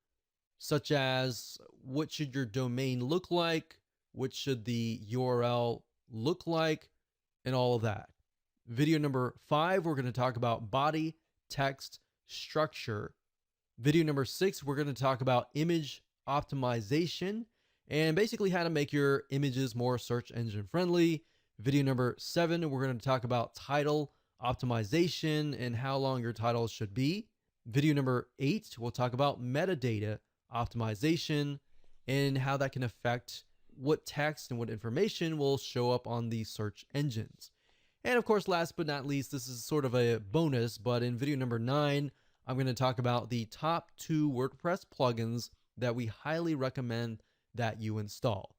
such as what should your domain look like, what should the URL look like, and all of that. Video number 5, we're going to talk about body text structure. Video number 6, we're going to talk about image optimization and basically how to make your images more search engine friendly. Video number 7, we're going to talk about title optimization and how long your titles should be. Video number 8, we'll talk about metadata optimization and how that can affect what text and what information will show up on these search engines. And of course, last but not least, this is sort of a bonus, but in video number 9, I'm going to talk about the top 2 WordPress plugins that we highly recommend that you install.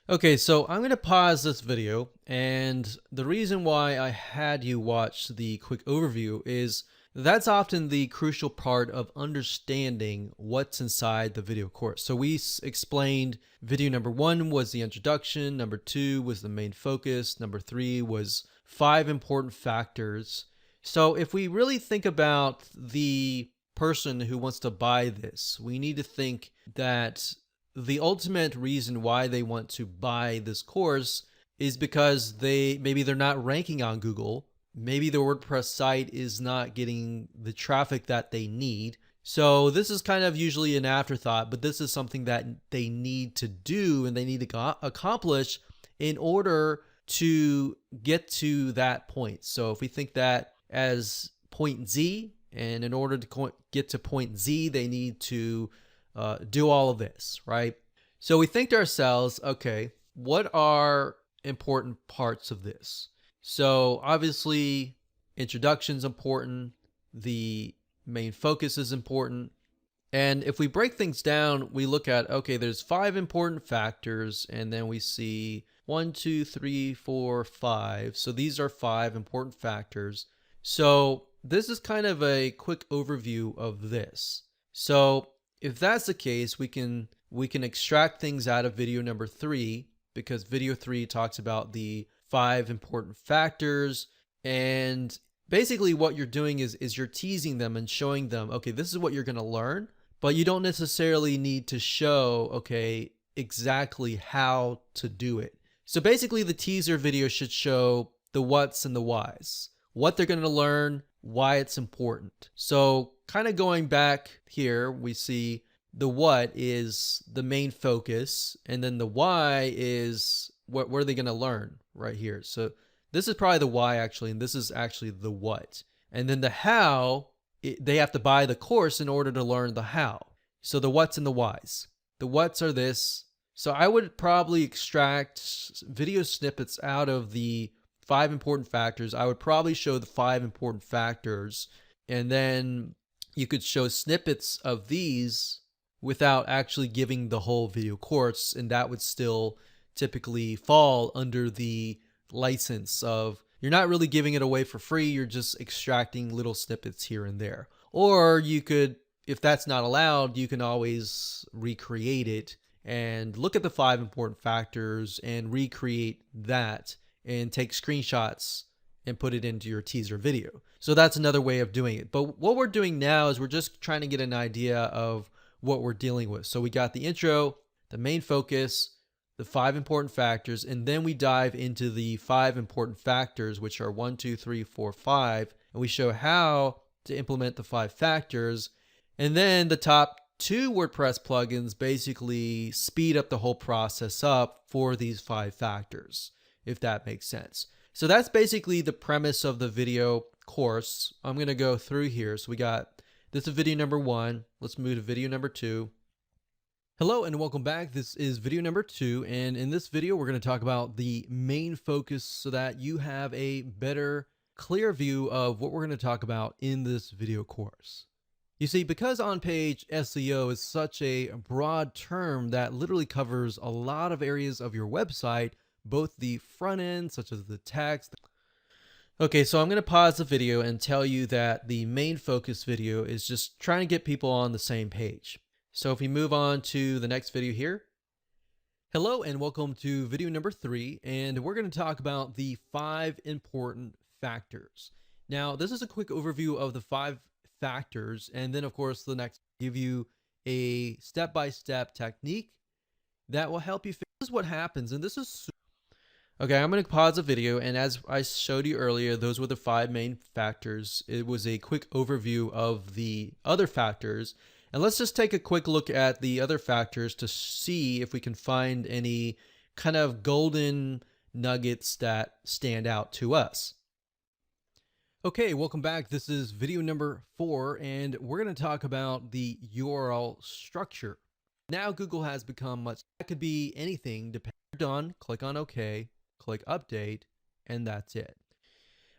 Okay, so I'm going to pause this video, and the reason why I had you watch the quick overview is that's often the crucial part of understanding what's inside the video course. So we explained video number 1 was the introduction, number 2 was the main focus, number 3 was 5 important factors. So if we really think about the person who wants to buy this, we need to think that the ultimate reason why they want to buy this course is because maybe they're not ranking on Google. Maybe the WordPress site is not getting the traffic that they need. So this is kind of usually an afterthought, but this is something that they need to do and they need to accomplish in order to get to that point. So if we think that as point Z, and in order to get to point Z, they need to do all of this, right? So we think to ourselves, okay, what are important parts of this? So obviously, introduction is important. The main focus is important. And if we break things down, we look at, okay, there's 5 important factors, and then we see 1, 2, 3, 4, 5. So these are 5 important factors. So this is kind of a quick overview of this. So if that's the case, we can extract things out of video number 3, because video 3 talks about the 5 important factors. And basically what you're doing is you're teasing them and showing them, okay, this is what you're going to learn, but you don't necessarily need to show, okay, exactly how to do it. So basically the teaser video should show the what's and the whys, what they're going to learn, why it's important. So kind of going back here, we see the what is the main focus, and then the why is what are they going to learn right here. So this is probably the why actually, and this is actually the what. And then the how, they have to buy the course in order to learn the how. So the what's and the whys. The what's are this. So I would probably extract video snippets out of the 5 important factors. I would probably show the 5 important factors, and then you could show snippets of these without actually giving the whole video course, and that would still typically fall under the license of you're not really giving it away for free, you're just extracting little snippets here and there. Or you could, if that's not allowed, you can always recreate it and look at the 5 important factors and recreate that and take screenshots and put it into your teaser video. So that's another way of doing it. But what we're doing now is we're just trying to get an idea of what we're dealing with. So we got the intro, the main focus, the 5 important factors, and then we dive into the 5 important factors, which are 1, 2, 3, 4, 5, and we show how to implement the 5 factors. And then the top 2 WordPress plugins basically speed up the whole process up for these 5 factors, if that makes sense. So that's basically the premise of the video course. I'm going to go through here. So this is video number 1. Let's move to video number 2. Hello and welcome back. This is video number 2, and in this video we're going to talk about the main focus so that you have a better, clear view of what we're going to talk about in this video course. You see, because on-page SEO is such a broad term that literally covers a lot of areas of your website, both the front end, such as the text. Okay, so I'm going to pause the video and tell you that the main focus video is just trying to get people on the same page. So if we move on to the next video here. Hello and welcome to video number 3, and we're going to talk about the 5 important factors. Now, this is a quick overview of the 5 factors, and then of course the next give you a step-by-step technique that will help you. This is what happens, and this is okay. I'm going to pause the video, and as I showed you earlier, those were the 5 main factors. It was a quick overview of the other factors. And let's just take a quick look at the other factors to see if we can find any kind of golden nuggets that stand out to us. Okay, welcome back. This is video number 4, and we're going to talk about the URL structure. Now Google has become much, that could be anything. Done, click on OK, click update, and that's it.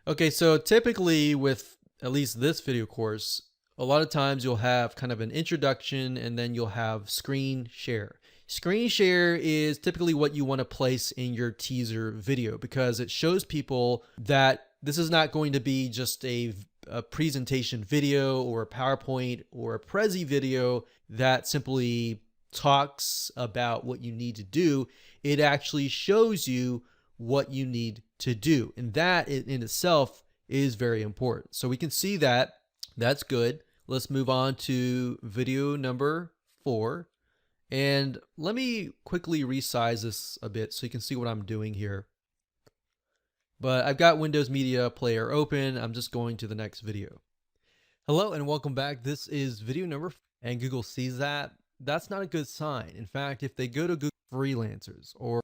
Okay, so typically with at least this video course, a lot of times you'll have kind of an introduction and then you'll have screen share. Screen share is typically what you want to place in your teaser video because it shows people that this is not going to be just a presentation video or a PowerPoint or a Prezi video that simply talks about what you need to do. It actually shows you what you need to do. And that in itself is very important. So we can see that. That's good. Let's move on to video number 4. And let me quickly resize this a bit so you can see what I'm doing here. But I've got Windows Media Player open. I'm just going to the next video. Hello and welcome back. This is video number 4, and Google sees that. That's not a good sign. In fact, if they go to Google Freelancers or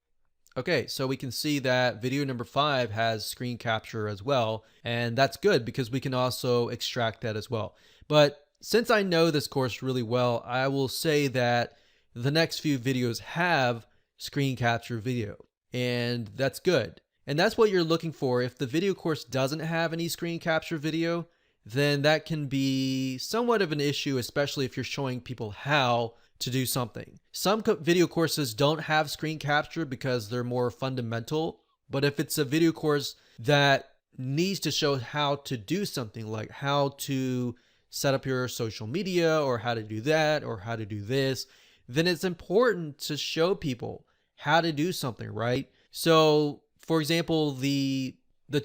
okay, so we can see that video number 5 has screen capture as well, and that's good because we can also extract that as well. But since I know this course really well, I will say that the next few videos have screen capture video, and that's good. And that's what you're looking for. If the video course doesn't have any screen capture video, then that can be somewhat of an issue, especially if you're showing people how to do something. Some video courses don't have screen capture because they're more fundamental, but if it's a video course that needs to show how to do something, like how to set up your social media or how to do that or how to do this, then it's important to show people how to do something, right? So for example, the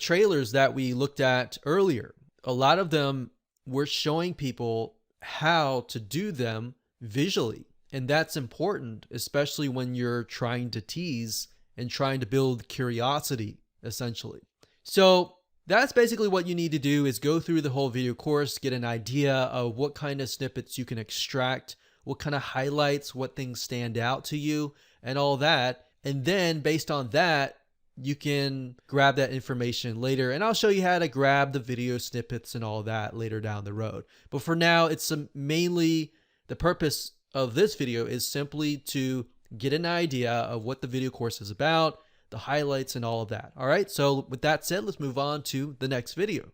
trailers that we looked at earlier, a lot of them were showing people how to do them visually. And that's important, especially when you're trying to tease and trying to build curiosity, essentially. So that's basically what you need to do is go through the whole video course, get an idea of what kind of snippets you can extract, what kind of highlights, what things stand out to you, and all that. And then based on that, you can grab that information later. And I'll show you how to grab the video snippets and all that later down the road. But for now, it's mainly the purpose of this video is simply to get an idea of what the video course is about, the highlights and all of that. All right, so with that said, let's move on to the next video.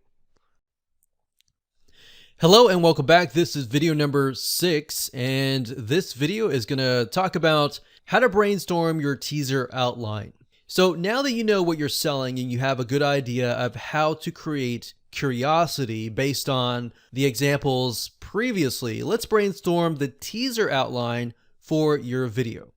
Hello and welcome back. This is video number 6, and this video is going to talk about how to brainstorm your teaser outline. So now that you know what you're selling and you have a good idea of how to create curiosity based on the examples previously, let's brainstorm the teaser outline for your video.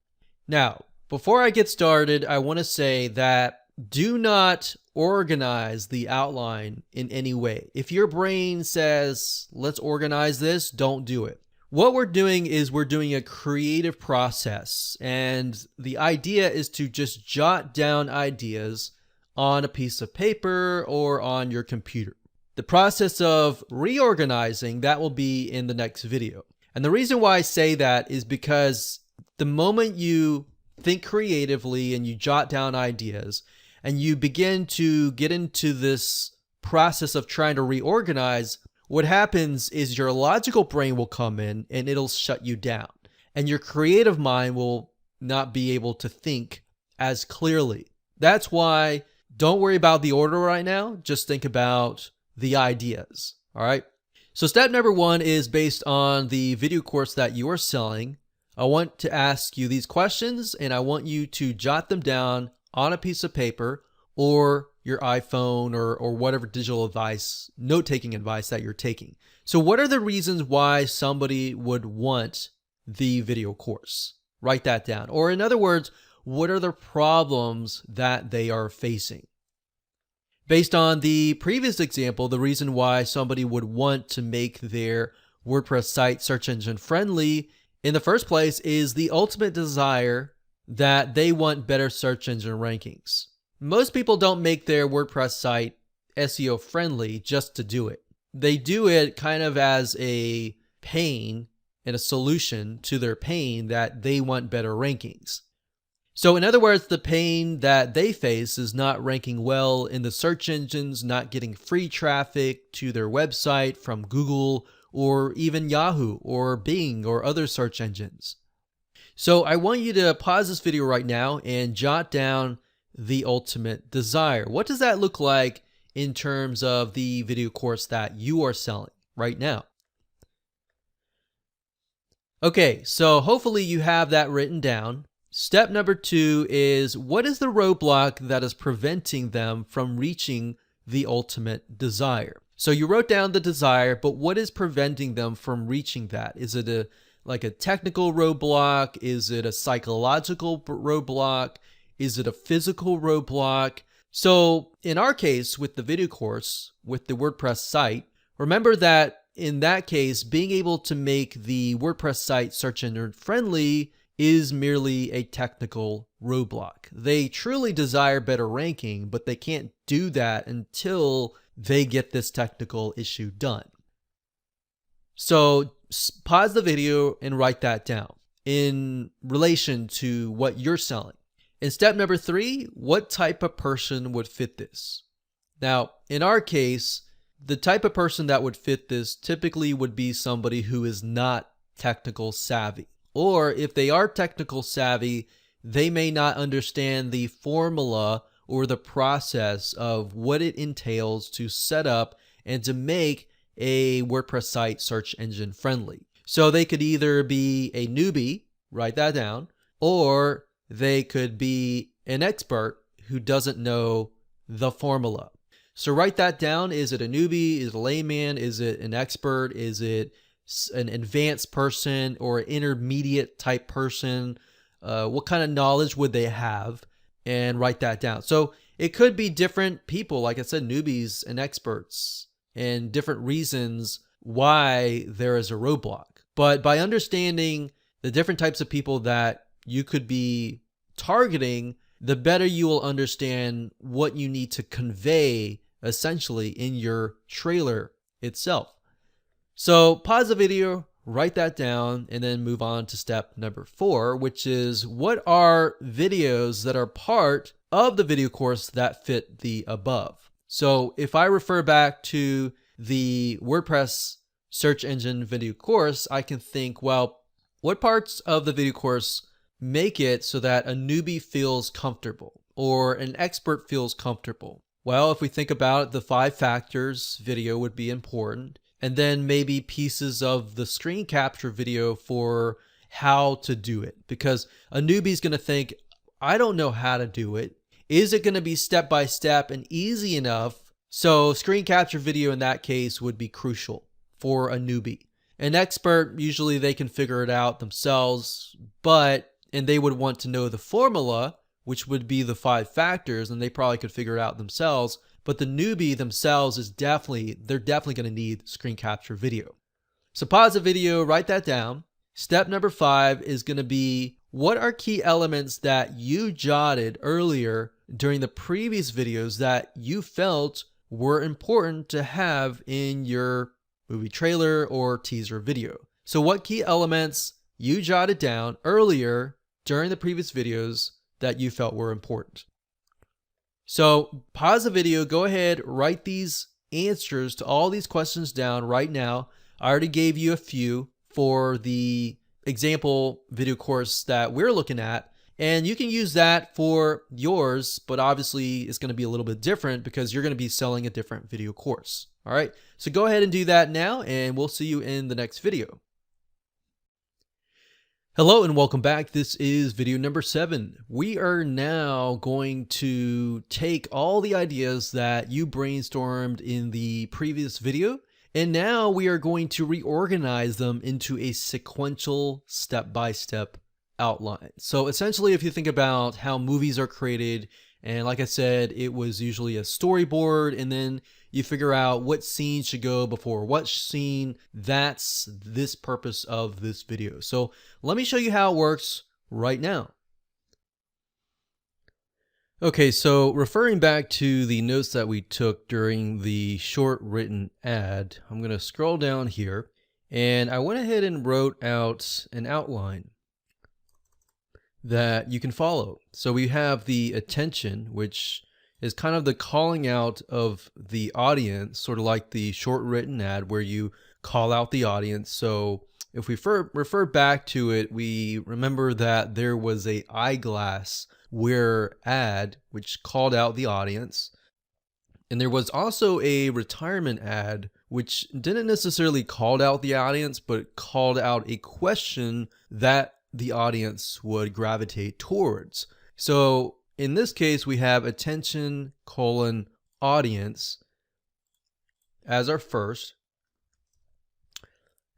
Now, before I get started, I want to say that do not organize the outline in any way. If your brain says, let's organize this, don't do it. What we're doing is we're doing a creative process, and the idea is to just jot down ideas on a piece of paper or on your computer. The process of reorganizing, that will be in the next video. And the reason why I say that is because the moment you think creatively and you jot down ideas and you begin to get into this process of trying to reorganize, what happens is your logical brain will come in and it'll shut you down. And your creative mind will not be able to think as clearly. That's why don't worry about the order right now. Just think about the ideas. All right. So step number 1 is based on the video course that you are selling. I want to ask you these questions and I want you to jot them down on a piece of paper or your iPhone or whatever digital advice, note-taking advice that you're taking. So what are the reasons why somebody would want the video course? Write that down. Or in other words, what are the problems that they are facing? Based on the previous example, the reason why somebody would want to make their WordPress site search engine friendly in the first place is the ultimate desire that they want better search engine rankings. Most people don't make their WordPress site SEO friendly just to do it. They do it kind of as a pain and a solution to their pain that they want better rankings. So in other words, the pain that they face is not ranking well in the search engines, not getting free traffic to their website from Google or even Yahoo or Bing or other search engines. So I want you to pause this video right now and jot down the ultimate desire. What does that look like in terms of the video course that you are selling right now? Okay, so hopefully you have that written down. Step number 2 is, what is the roadblock that is preventing them from reaching the ultimate desire? So you wrote down the desire, but what is preventing them from reaching that? Is it a technical roadblock? Is it a psychological roadblock? Is it a physical roadblock? So in our case, with the video course, with the WordPress site, remember that in that case, being able to make the WordPress site search engine friendly is merely a technical roadblock. They truly desire better ranking, but they can't do that until they get this technical issue done. So pause the video and write that down in relation to what you're selling. In step number 3, what type of person would fit this? Now, in our case, the type of person that would fit this typically would be somebody who is not technical savvy. Or if they are technical savvy, they may not understand the formula or the process of what it entails to set up and to make a WordPress site search engine friendly. So they could either be a newbie, write that down, or they could be an expert who doesn't know the formula. So write that down. Is it a newbie? Is it a layman? Is it an expert? Is it an advanced person or an intermediate type person? What kind of knowledge would they have? And write that down. So it could be different people, like I said, newbies and experts, and different reasons why there is a roadblock. But by understanding the different types of people that you could be targeting, the better you will understand what you need to convey essentially in your trailer itself. So pause the video, write that down, and then move on to step number 4, which is, what are videos that are part of the video course that fit the above? So if I refer back to the WordPress search engine video course, I can think, well, what parts of the video course make it so that a newbie feels comfortable or an expert feels comfortable? Well, if we think about it, the 5 factors video would be important. And then maybe pieces of the screen capture video for how to do it. Because a newbie is going to think, I don't know how to do it. Is it going to be step by step and easy enough? So screen capture video in that case would be crucial for a newbie. An expert, usually they can figure it out themselves, and they would want to know the formula, which would be the 5 factors, and they probably could figure it out themselves. But the newbie themselves they're definitely going to need screen capture video. So pause the video, write that down. Step number 5 is going to be, what are key elements that you jotted earlier during the previous videos that you felt were important to have in your movie trailer or teaser video? So what key elements you jotted down earlier during the previous videos that you felt were important? So pause the video, go ahead, write these answers to all these questions down right now. I already gave you a few for the example video course that we're looking at, and you can use that for yours, but obviously it's going to be a little bit different because you're going to be selling a different video course. All right, so go ahead and do that now, and we'll see you in the next video. Hello and welcome back. This is video number 7. We are now going to take all the ideas that you brainstormed in the previous video, and now we are going to reorganize them into a sequential step-by-step outline. So essentially, if you think about how movies are created, and like I said, it was usually a storyboard, and then you figure out what scene should go before what scene. That's this purpose of this video. So let me show you how it works right now. Okay, so referring back to the notes that we took during the short written ad, I'm going to scroll down here, and I went ahead and wrote out an outline that you can follow. So we have the attention, which is kind of the calling out of the audience, sort of like the short written ad where you call out the audience. So if we refer back to it, we remember that there was a eyeglass wear ad which called out the audience. And there was also a retirement ad which didn't necessarily call out the audience, but called out a question that the audience would gravitate towards. So in this case, we have attention colon audience as our first.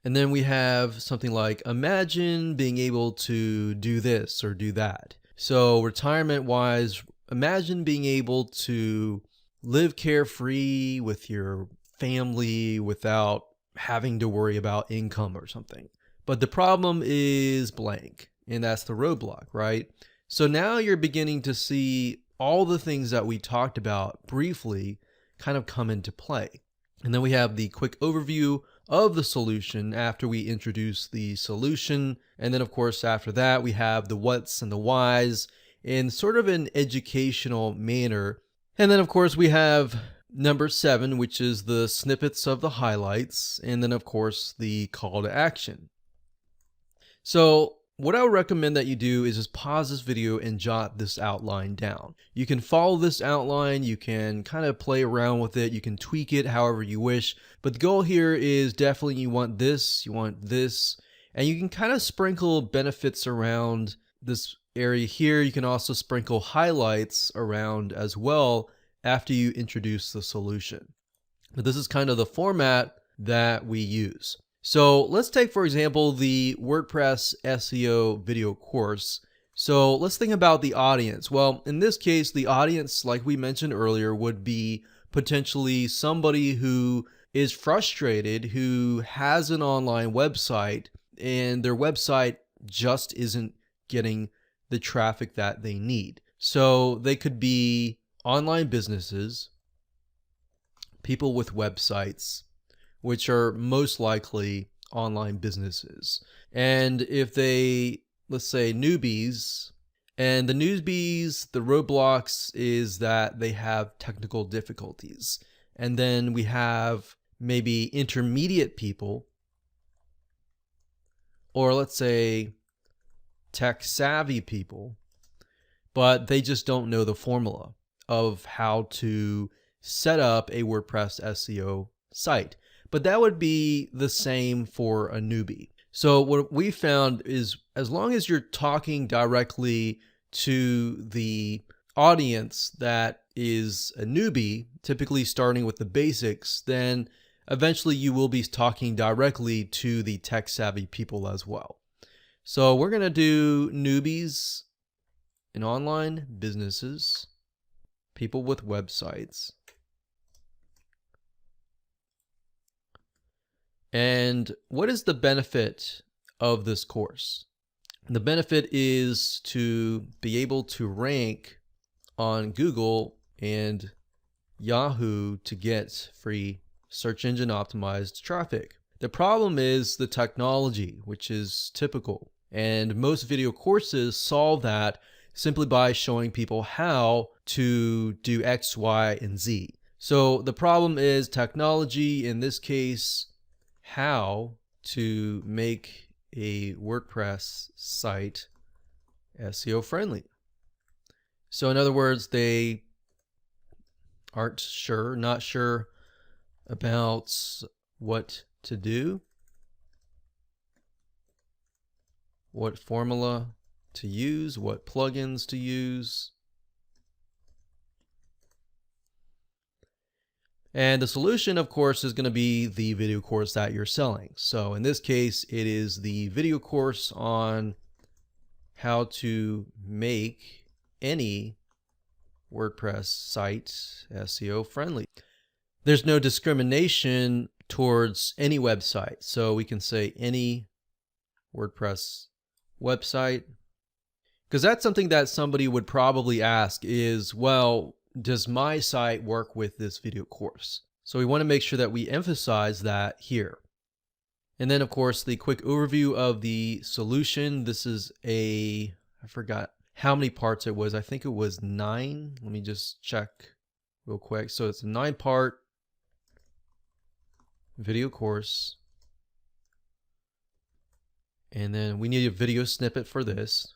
And then we have something like, imagine being able to do this or do that. So retirement wise, imagine being able to live carefree with your family without having to worry about income or something. But the problem is blank, and that's the roadblock, right? So now you're beginning to see all the things that we talked about briefly kind of come into play. And then we have the quick overview of the solution after we introduce the solution. And then of course, after that, we have the what's and the whys in sort of an educational manner. And then of course, we have number 7, which is the snippets of the highlights. And then of course, the call to action. So what I would recommend that you do is just pause this video and jot this outline down. You can follow this outline, you can kind of play around with it, you can tweak it however you wish, but the goal here is definitely you want this, and you can kind of sprinkle benefits around this area here. You can also sprinkle highlights around as well after you introduce the solution. But this is kind of the format that we use. So let's take, for example, the WordPress SEO video course. So let's think about the audience. Well, in this case, the audience, like we mentioned earlier, would be potentially somebody who is frustrated, who has an online website, and their website just isn't getting the traffic that they need. So they could be online businesses, people with websites, which are most likely online businesses. And if they, let's say newbies, and the newbies, the roadblocks is that they have technical difficulties. And then we have maybe intermediate people, or let's say tech savvy people, but they just don't know the formula of how to set up a WordPress SEO site. But that would be the same for a newbie. So what we found is as long as you're talking directly to the audience that is a newbie, typically starting with the basics, then eventually you will be talking directly to the tech savvy people as well. So we're going to do newbies in online businesses, people with websites. And what is the benefit of this course? The benefit is to be able to rank on Google and Yahoo to get free search engine optimized traffic. The problem is the technology, which is typical. And most video courses solve that simply by showing people how to do X, Y, and Z. So the problem is technology, in this case, how to make a WordPress site SEO friendly. So in other words, they not sure about what to do, what formula to use, what plugins to use. And the solution, of course, is going to be the video course that you're selling. So in this case, it is the video course on how to make any WordPress site SEO friendly. There's no discrimination towards any website. So we can say any WordPress website, because that's something that somebody would probably ask is, well, does my site work with this video course? So we want to make sure that we emphasize that here. And then of course, the quick overview of the solution. This is I forgot how many parts it was. I think it was 9. Let me just check real quick. So it's a 9-part video course. And then we need a video snippet for this.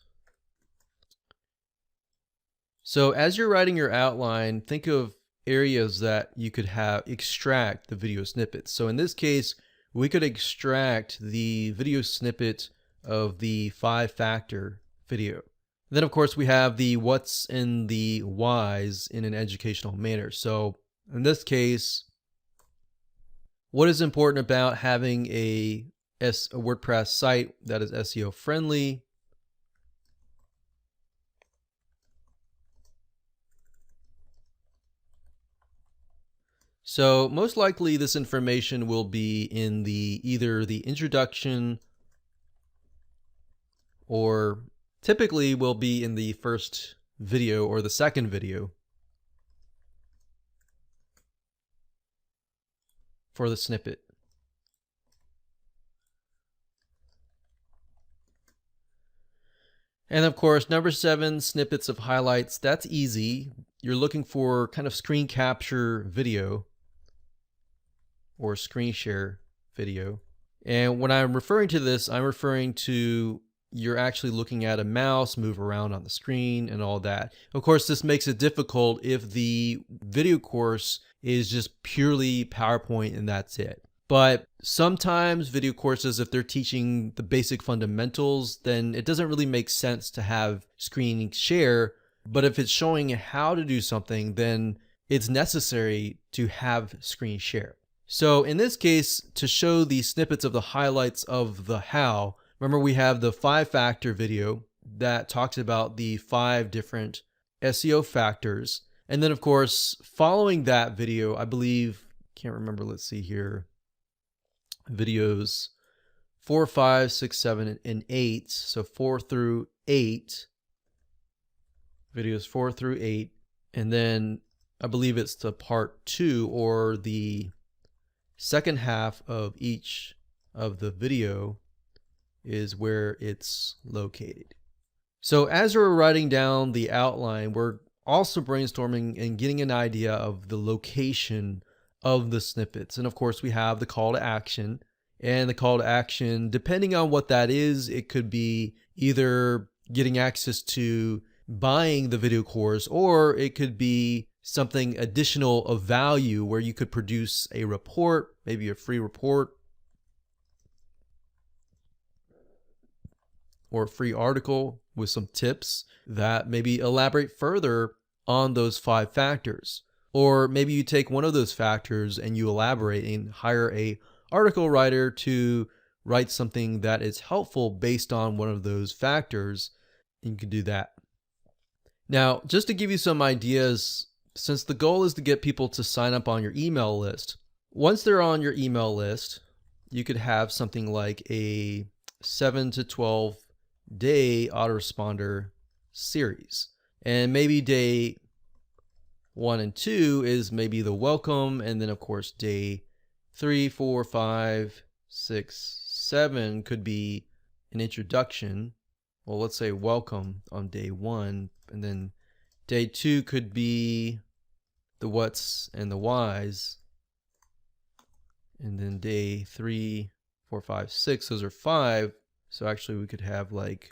So as you're writing your outline, think of areas that you could extract the video snippets. So in this case, we could extract the video snippet of the 5-factor video. Then of course we have the what's and the whys in an educational manner. So in this case, what is important about having a WordPress site that is SEO friendly? So most likely this information will be in either the introduction or typically will be in the first video or the second video for the snippet. And of course, number 7, snippets of highlights. That's easy. You're looking for kind of screen capture video or screen share video. And when I'm referring to this, I'm referring to you're actually looking at a mouse move around on the screen and all that. Of course, this makes it difficult if the video course is just purely PowerPoint and that's it. But sometimes video courses, if they're teaching the basic fundamentals, then it doesn't really make sense to have screen share. But if it's showing how to do something, then it's necessary to have screen share. So in this case, to show the snippets of the highlights of the how, remember we have the 5-factor video that talks about the 5 different SEO factors. And then of course, following that video, I believe, can't remember, let's see here, videos 4, 5, 6, 7, and 8. So 4 through 8, videos 4 through 8. And then I believe it's the part 2 or the second half of each of the video is where it's located. So as we're writing down the outline, we're also brainstorming and getting an idea of the location of the snippets. And of course we have the call to action, and the call to action, depending on what that is, it could be either getting access to buying the video course, or it could be something additional of value where you could produce a report, maybe a free report or a free article with some tips that maybe elaborate further on those 5 factors. Or maybe you take one of those factors and you elaborate and hire a article writer to write something that is helpful based on one of those factors, and you can do that. Now, just to give you some ideas, since the goal is to get people to sign up on your email list, once they're on your email list, you could have something like a 7 to 12 day autoresponder series. And maybe day 1 and 2 is maybe the welcome, and then of course day 3, 4, 5, 6, 7 could be an introduction. Well, let's say welcome on day 1, and then day 2 could be the what's and the whys, and then day 3, 4, 5, 6, those are 5. So actually we could have like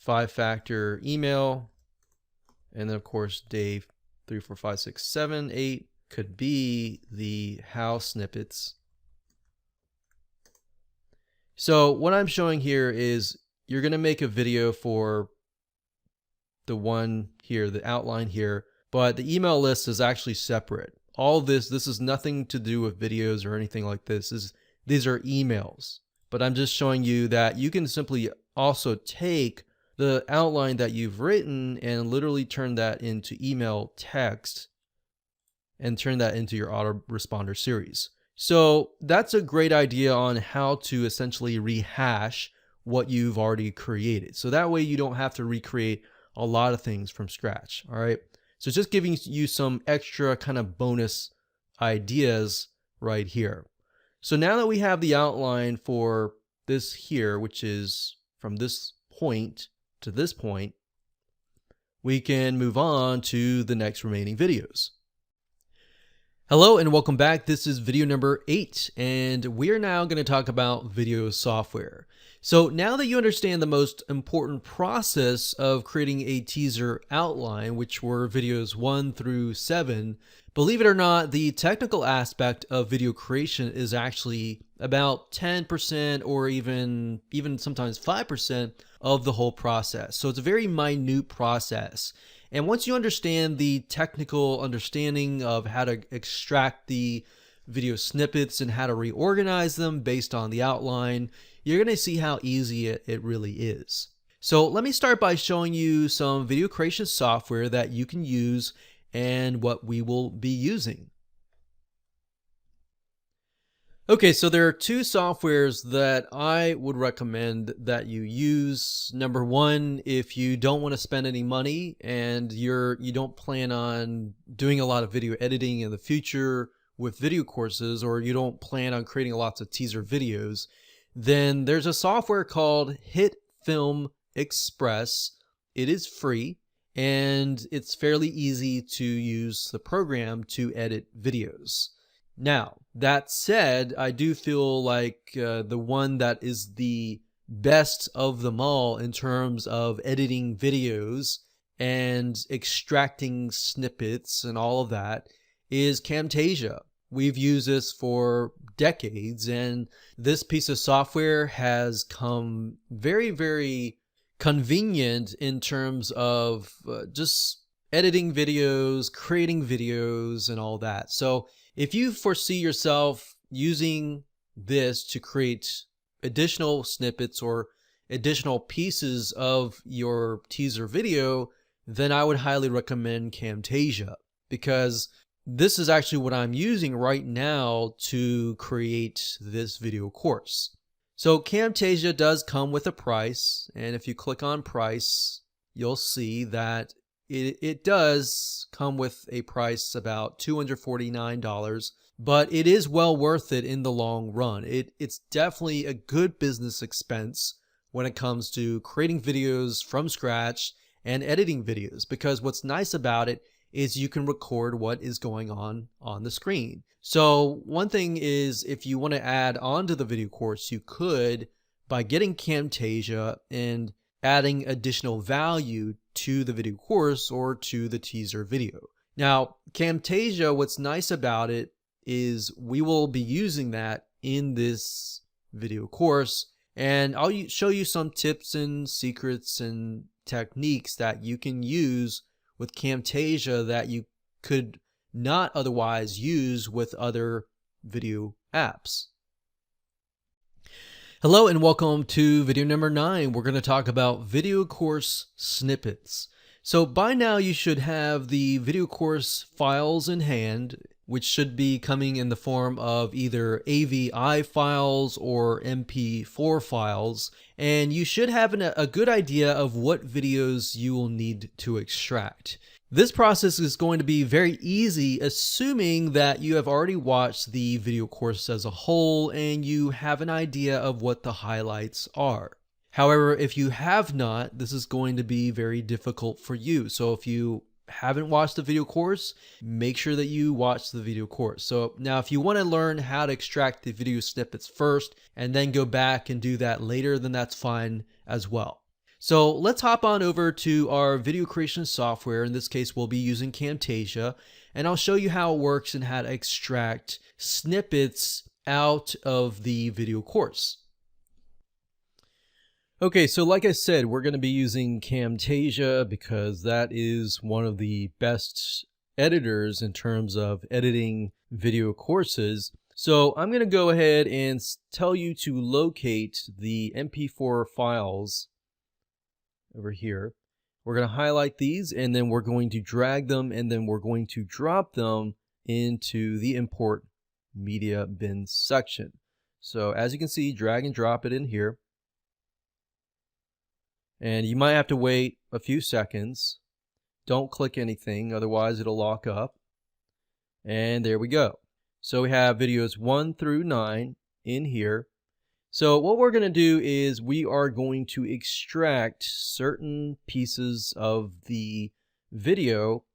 5-factor email, and then of course day 3, 4, 5, 6, 7, 8 could be the how snippets. So what I'm showing here is you're going to make a video for the one here, the outline here, but the email list is actually separate. All this is nothing to do with videos or anything like this. These are emails. But I'm just showing you that you can simply also take the outline that you've written and literally turn that into email text and turn that into your autoresponder series. So that's a great idea on how to essentially rehash what you've already created. So that way you don't have to recreate a lot of things from scratch. All right. So just giving you some extra kind of bonus ideas right here. So now that we have the outline for this here, which is from this point to this point, we can move on to the next remaining videos. Hello and welcome back. This is video number 8, and we are now going to talk about video software. So now that you understand the most important process of creating a teaser outline, which were videos 1 through 7, believe it or not, the technical aspect of video creation is actually about 10% or even sometimes 5% of the whole process. So it's a very minute process. And once you understand the technical understanding of how to extract the video snippets and how to reorganize them based on the outline, you're going to see how easy it really is. So let me start by showing you some video creation software that you can use and what we will be using. Okay, so there are 2 softwares that I would recommend that you use. Number 1, if you don't want to spend any money and you don't plan on doing a lot of video editing in the future with video courses, or you don't plan on creating lots of teaser videos, then there's a software called Hit Film Express. It is free and it's fairly easy to use the program to edit videos. Now, that said, I do feel like the one that is the best of them all in terms of editing videos and extracting snippets and all of that is Camtasia. We've used this for decades, and this piece of software has come very, very convenient in terms of just editing videos, creating videos, and all that. So if you foresee yourself using this to create additional snippets or additional pieces of your teaser video, then I would highly recommend Camtasia, because this is actually what I'm using right now to create this video course. So Camtasia does come with a price, and if you click on price, you'll see that it does come with a price about $249, but it is well worth it in the long run. It's definitely a good business expense when it comes to creating videos from scratch and editing videos, because what's nice about it is you can record what is going on the screen. So one thing is, if you want to add on to the video course, you could by getting Camtasia and adding additional value to the video course or to the teaser video. Now, Camtasia, what's nice about it is we will be using that in this video course, and I'll show you some tips and secrets and techniques that you can use with Camtasia that you could not otherwise use with other video apps. Hello and welcome to video number 9. We're going to talk about video course snippets. So by now you should have the video course files in hand. which should be coming in the form of either AVI files or MP4 files, and you should have a good idea of what videos you will need to extract. This process is going to be very easy, assuming that you have already watched the video course as a whole and you have an idea of what the highlights are. However, if you have not, this is going to be very difficult for you. So if you haven't watched the video course, make sure that you watch the video course. So now if you want to learn how to extract the video snippets first and then go back and do that later, then that's fine as well. So let's hop on over to our video creation software. In this case, we'll be using Camtasia, and I'll show you how it works and how to extract snippets out of the video course. Okay, so like I said, we're going to be using Camtasia because that is one of the best editors in terms of editing video courses. So I'm going to go ahead and tell you to locate the MP4 files over here. We're going to highlight these, and then we're going to drag them, and then we're going to drop them into the import media bin section. So as you can see, drag and drop it in here. And you might have to wait a few seconds. Don't click anything, otherwise it'll lock up. And there we go. So we have videos 1 through 9 in here. So what we're going to do is we are going to extract certain pieces of the video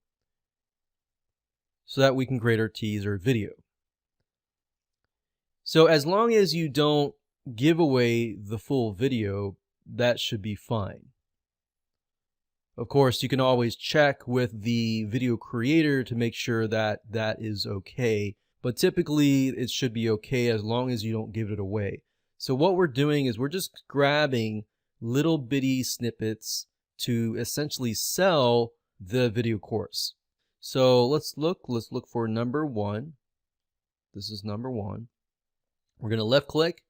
so that we can create our teaser video. So as long as you don't give away the full video, that should be fine. Of course, you can always check with the video creator to make sure that that is okay, but typically it should be okay as long as you don't give it away. So what we're doing is we're just grabbing little bitty snippets to essentially sell the video course. So let's look for number 1. This is number 1. We're going to left click.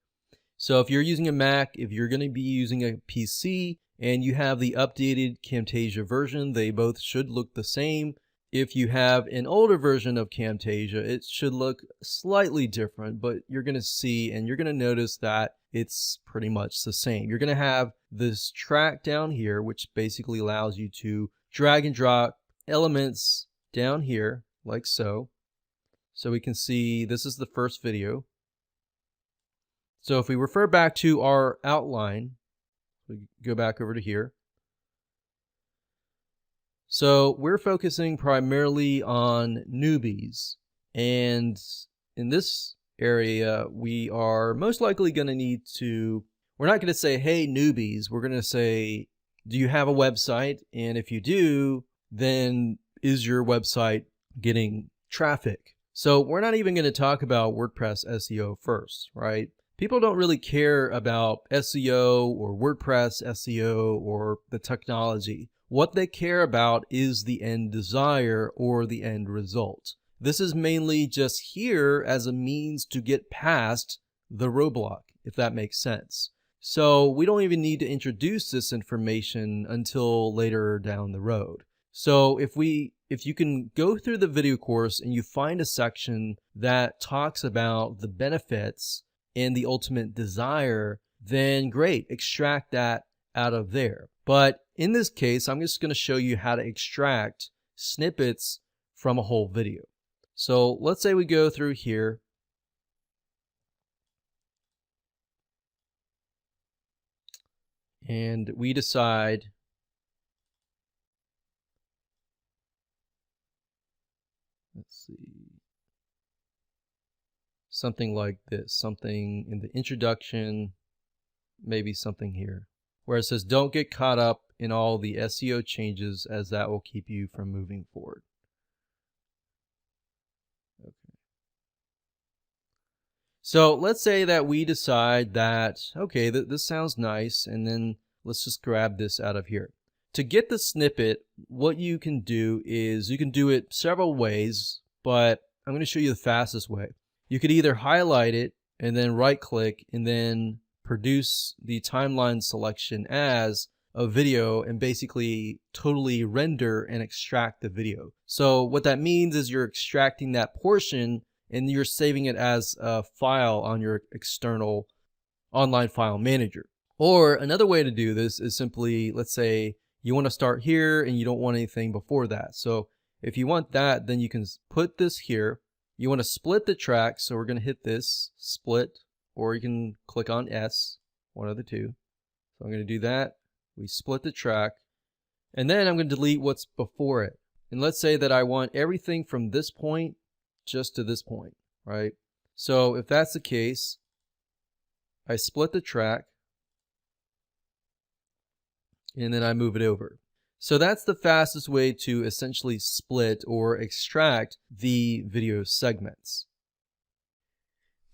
So if you're using a Mac, if you're going to be using a PC and you have the updated Camtasia version, they both should look the same. If you have an older version of Camtasia, it should look slightly different, but you're going to see and you're going to notice that it's pretty much the same. You're going to have this track down here, which basically allows you to drag and drop elements down here like so. So we can see this is the first video. So if we refer back to our outline, we go back over to here. So we're focusing primarily on newbies, and in this area we are most likely going to need to, we're not going to say, hey newbies, we're going to say, do you have a website? And if you do, then is your website getting traffic? So we're not even going to talk about WordPress SEO first, right? People don't really care about SEO or WordPress SEO or the technology. What they care about is the end desire or the end result. This is mainly just here as a means to get past the roadblock, if that makes sense. So we don't even need to introduce this information until later down the road. So if you can go through the video course and you find a section that talks about the benefits and the ultimate desire, then great, extract that out of there. But in this case, I'm just going to show you how to extract snippets from a whole video. So let's say we go through here. And we decide let's see, something like this, something in the introduction, maybe something here, where it says don't get caught up in all the SEO changes as that will keep you from moving forward. Okay. So let's say that we decide that, okay, this sounds nice, and then let's just grab this out of here. To get the snippet, what you can do is you can do it several ways, but I'm going to show you the fastest way. You could either highlight it and then right click and then produce the timeline selection as, a video and basically totally render and extract the video. So what that means is you're extracting that portion and you're saving it as a file on your external online file manager. Or another way to do this is simply, let's say you want to start here and you don't want anything before that. So if you want that, then you can put this here. You want to split the track, so we're going to hit this split, or you can click on S, one of the two. So I'm going to do that. We split the track, and then I'm going to delete what's before it. And let's say that I want everything from this point just to this point, right? So if that's the case, I split the track, and then I move it over. So that's the fastest way to essentially split or extract the video segments.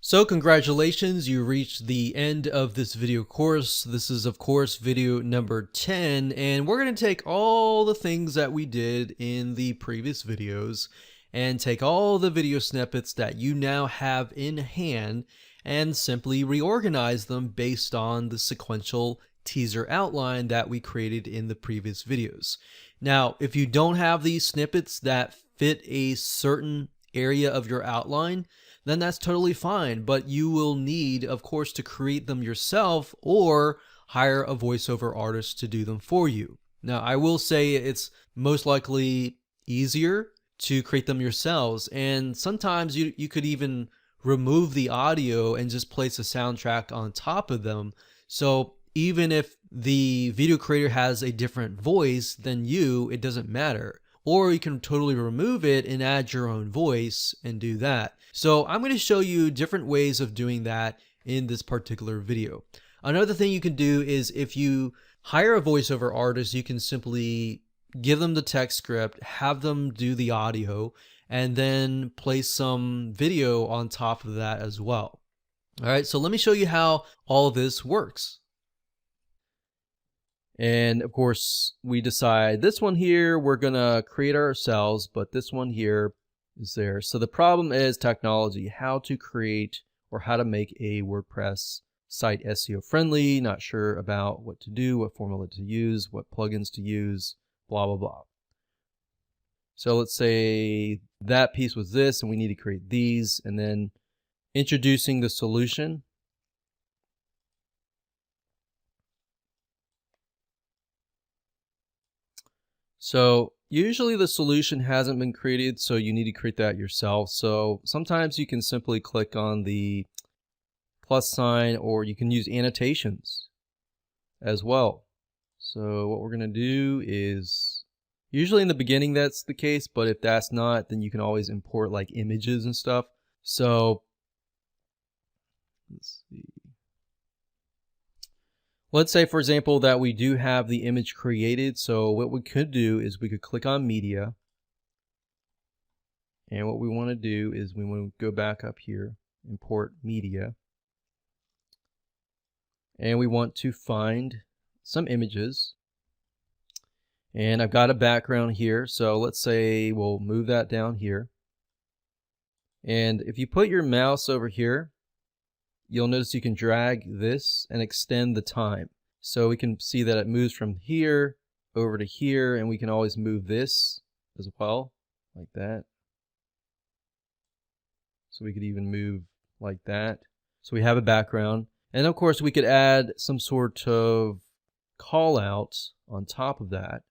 So congratulations, you reached the end of this video course. This is of course video number 10, and we're going to take all the things that we did in the previous videos and take all the video snippets that you now have in hand and simply reorganize them based on the sequential teaser outline that we created in the previous videos. Now, if you don't have these snippets that fit a certain area of your outline, then that's totally fine, but you will need, of course, to create them yourself or hire a voiceover artist to do them for you. Now, I will say it's most likely easier to create them yourselves, and sometimes you could even remove the audio and just place a soundtrack on top of them. So even if the video creator has a different voice than you, it doesn't matter. Or you can totally remove it and add your own voice and do that. So I'm going to show you different ways of doing that in this particular video. Another thing you can do is if you hire a voiceover artist, you can simply give them the text script, have them do the audio, and then place some video on top of that as well. All right, so let me show you how all of this works. And of course, we decide this one here, we're gonna create ourselves, but this one here is there. So the problem is technology, how to create or how to make a WordPress site SEO friendly, not sure about what to do, what formula to use, what plugins to use, blah, blah, blah. So let's say that piece was this, and we need to create these, and then introducing the solution. So usually the solution hasn't been created, so you need to create that yourself. So sometimes you can simply click on the plus sign, or you can use annotations as well. So what we're going to do is, usually in the beginning that's the case, but if that's not, then you can always import like images and stuff. So let's see. Let's say, for example, that we do have the image created. So what we could do is we could click on media. And what we want to do is we want to go back up here, import media. And we want to find some images. And I've got a background here. So let's say we'll move that down here. And if you put your mouse over here, you'll notice you can drag this and extend the time. So we can see that it moves from here over to here, and we can always move this as well, like that. So we could even move like that. So we have a background. And of course we could add some sort of call out on top of that.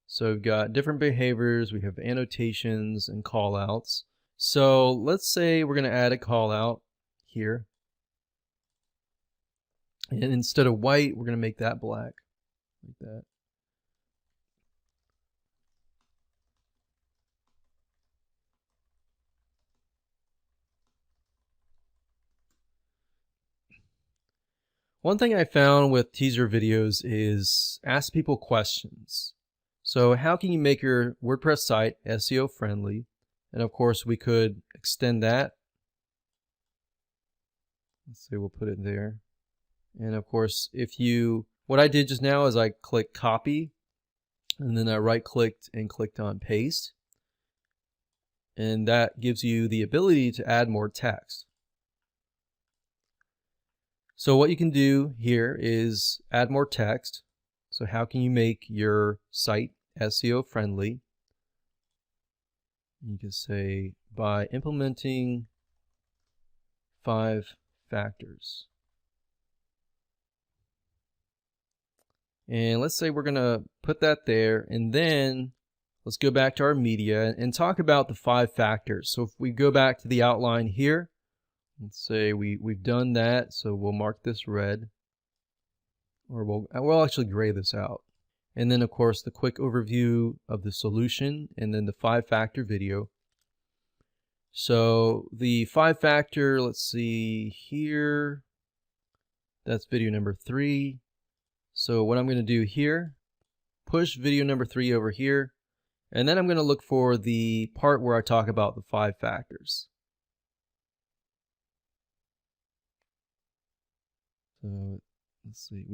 So we've got different behaviors, we have annotations and call outs. So let's say we're going to add a call out here. And instead of white, we're going to make that black, like that. One thing I found with teaser videos is ask people questions. So how can you make your WordPress site SEO friendly? And of course we could extend that. Let's say we'll put it there. And of course, what I did just now is I clicked copy, and then I right clicked and clicked on paste. And that gives you the ability to add more text. So what you can do here is add more text. So how can you make your site SEO friendly? You can say by implementing 5 factors. And let's say we're going to put that there, and then let's go back to our media and talk about the 5 factors. So if we go back to the outline here, let's say we've done that, so we'll mark this red, or we'll actually gray this out. And then of course the quick overview of the solution, and then the 5-factor video. So the 5-factor, let's see here, that's video number 3. So what I'm going to do here, push video number 3 over here, and then I'm going to look for the part where I talk about the 5 factors. So let's see,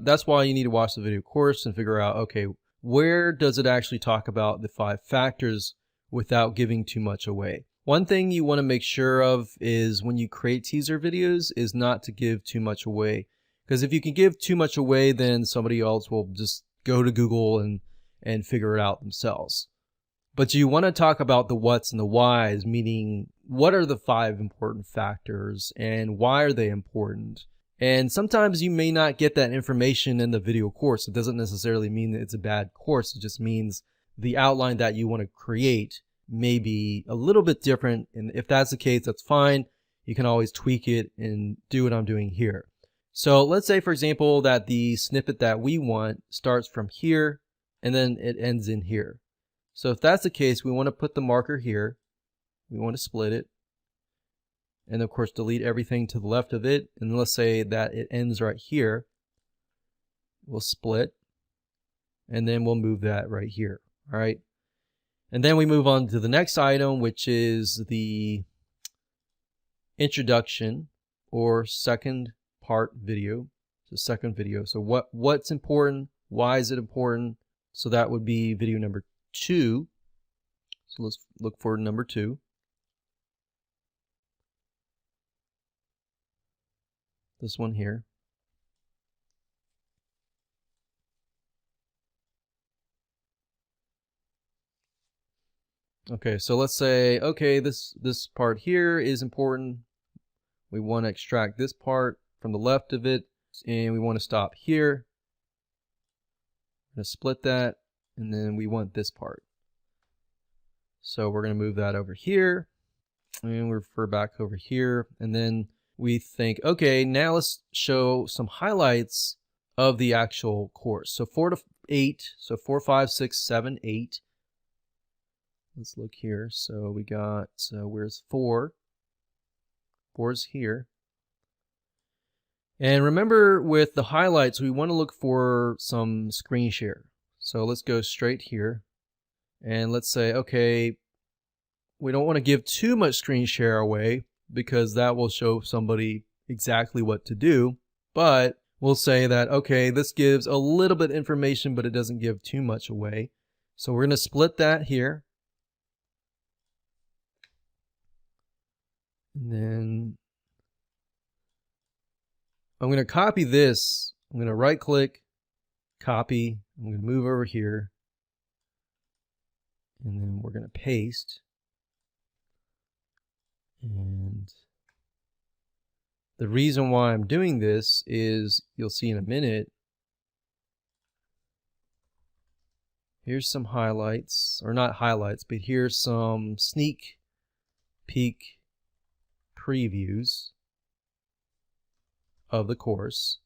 that's why you need to watch the video course and figure out, okay, where does it actually talk about the 5 factors without giving too much away? One thing you want to make sure of is when you create teaser videos is not to give too much away. Because if you can give too much away, then somebody else will just go to Google and figure it out themselves. But you want to talk about the what's and the whys, meaning what are the 5 important factors and why are they important? And sometimes you may not get that information in the video course. It doesn't necessarily mean that it's a bad course. It just means the outline that you want to create may be a little bit different. And if that's the case, that's fine. You can always tweak it and do what I'm doing here. So let's say, for example, that the snippet that we want starts from here and then it ends in here. So if that's the case, we want to put the marker here. We want to split it. And of course, delete everything to the left of it. And let's say that it ends right here. We'll split. And then we'll move that right here. All right. And then we move on to the next item, which is the introduction or second part video. So second video. So what's important? Why is it important? So that would be video number 2. So let's look for number 2. This one here. Okay, so let's say, okay, this part here is important. We want to extract this part from the left of it, and we want to stop here. I'm going to split that, and then we want this part. So we're going to move that over here, and we refer back over here, and then we think, okay, now let's show some highlights of the actual course. So 4 to 8, so 4, 5, 6, 7, 8. Let's look here. So we got, where's 4? 4's here. And remember, with the highlights, we want to look for some screen share. So let's go straight here. And let's say, okay, we don't want to give too much screen share away because that will show somebody exactly what to do. But we'll say that, okay, this gives a little bit of information, but it doesn't give too much away. So we're going to split that here. And then I'm going to copy this. I'm going to right click, copy. I'm going to move over here. And then we're going to paste. And the reason why I'm doing this is, you'll see in a minute, here's some highlights, or not highlights, but here's some sneak peek previews of the course.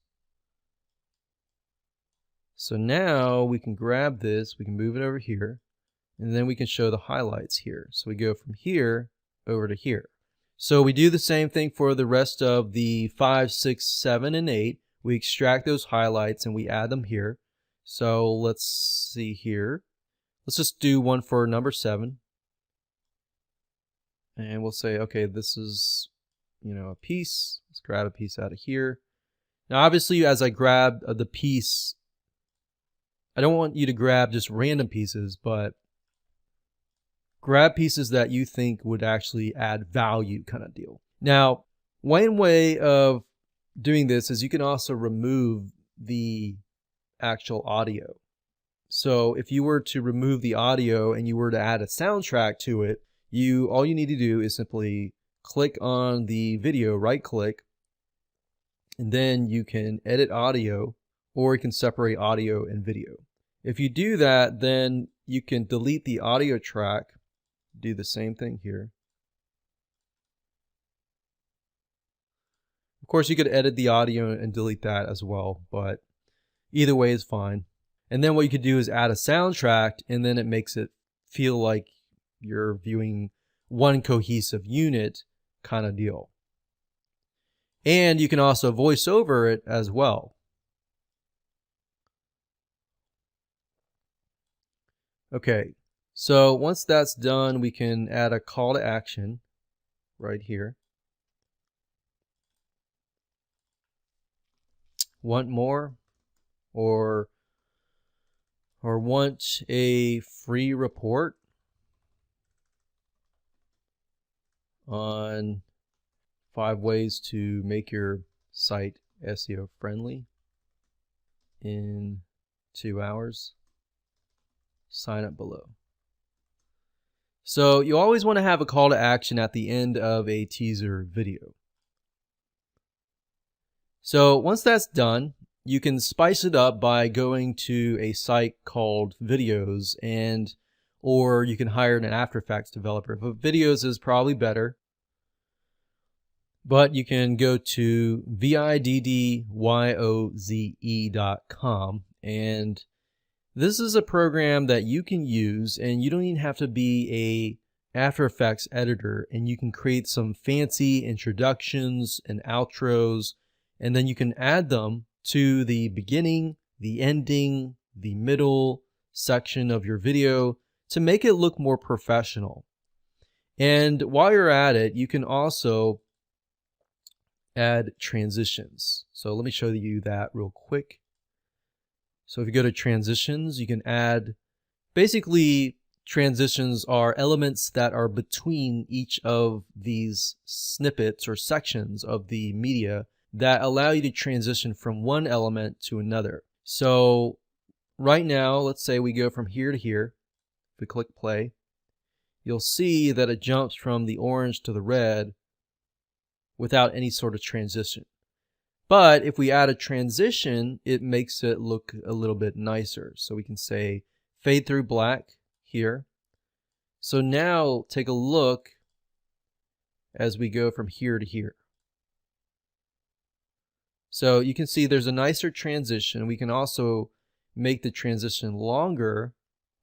So now we can grab this, we can move it over here, and then we can show the highlights here. So we go from here over to here. So we do the same thing for the rest of the 5, 6, 7, and 8. We extract those highlights and we add them here. So let's see here. Let's just do one for number 7. And we'll say, okay, this is, a piece. Let's grab a piece out of here. Now, obviously, as I grab the piece, I don't want you to grab just random pieces, but grab pieces that you think would actually add value, kind of deal. Now, one way of doing this is you can also remove the actual audio. So if you were to remove the audio and you were to add a soundtrack to it, all you need to do is simply click on the video, right click, and then you can edit audio, or you can separate audio and video. If you do that, then you can delete the audio track, do the same thing here. Of course, you could edit the audio and delete that as well, but either way is fine. And then what you could do is add a soundtrack, and then it makes it feel like you're viewing one cohesive unit kind of deal. And you can also voice over it as well. Okay, so once that's done, we can add a call to action right here. Want more? Or want a free report on 5 ways to make your site SEO friendly in 2 hours. Sign up below. So you always want to have a call to action at the end of a teaser video. So once that's done, you can spice it up by going to a site called Videos, or you can hire an After Effects developer. But Videos is probably better. But you can go to viddyoze.com, and this is a program that you can use, and you don't even have to be a After Effects editor, and you can create some fancy introductions and outros, and then you can add them to the beginning, the ending, the middle section of your video to make it look more professional. And while you're at it, you can also add transitions. So let me show you that real quick. So if you go to transitions, you can add, basically transitions are elements that are between each of these snippets or sections of the media that allow you to transition from one element to another. So right now, let's say we go from here to here. If we click play, you'll see that it jumps from the orange to the red without any sort of transition. But if we add a transition, it makes it look a little bit nicer. So we can say fade through black here. So now take a look as we go from here to here. So you can see there's a nicer transition. We can also make the transition longer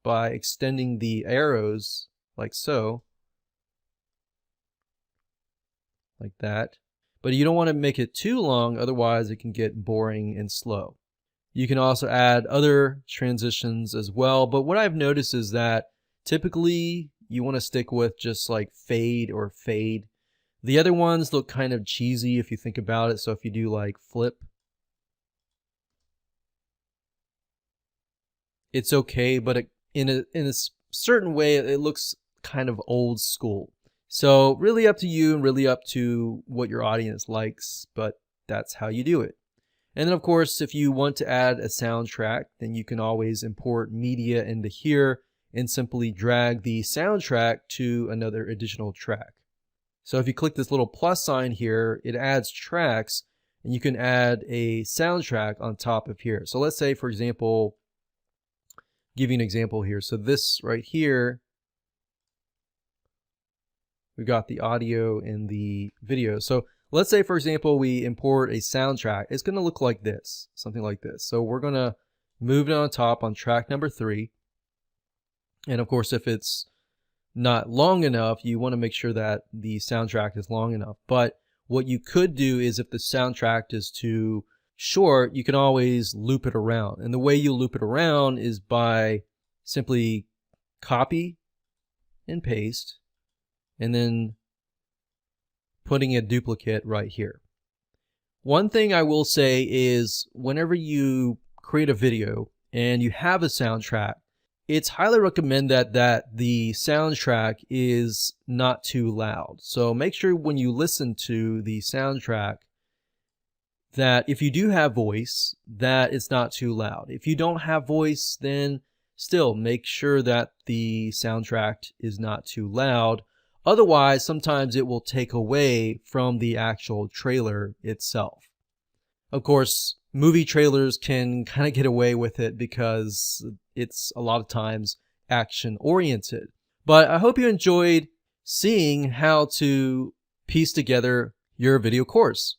by extending the arrows like so, like that. But you don't want to make it too long, otherwise it can get boring and slow. You can also add other transitions as well, but what I've noticed is that typically you want to stick with just like fade or fade. The other ones look kind of cheesy if you think about it, so if you do like flip, it's okay, but in a certain way it looks kind of old school. So really up to you and really up to what your audience likes, but that's how you do it. And then of course, if you want to add a soundtrack, then you can always import media into here and simply drag the soundtrack to another additional track. So if you click this little plus sign here, it adds tracks, and you can add a soundtrack on top of here. So let's say, for example, give you an example here. So this right here, we've got the audio and the video. So let's say, for example, we import a soundtrack. It's going to look like this, something like this. So we're going to move it on top on track number 3. And of course, if it's not long enough, you want to make sure that the soundtrack is long enough. But what you could do is if the soundtrack is too short, you can always loop it around. And the way you loop it around is by simply copy and paste, and then putting a duplicate right here. One thing I will say is whenever you create a video and you have a soundtrack, it's highly recommended that the soundtrack is not too loud. So make sure when you listen to the soundtrack, that if you do have voice, that it's not too loud. If you don't have voice, then still make sure that the soundtrack is not too loud. Otherwise, sometimes it will take away from the actual trailer itself. Of course, movie trailers can kind of get away with it because it's a lot of times action oriented. But I hope you enjoyed seeing how to piece together your video course.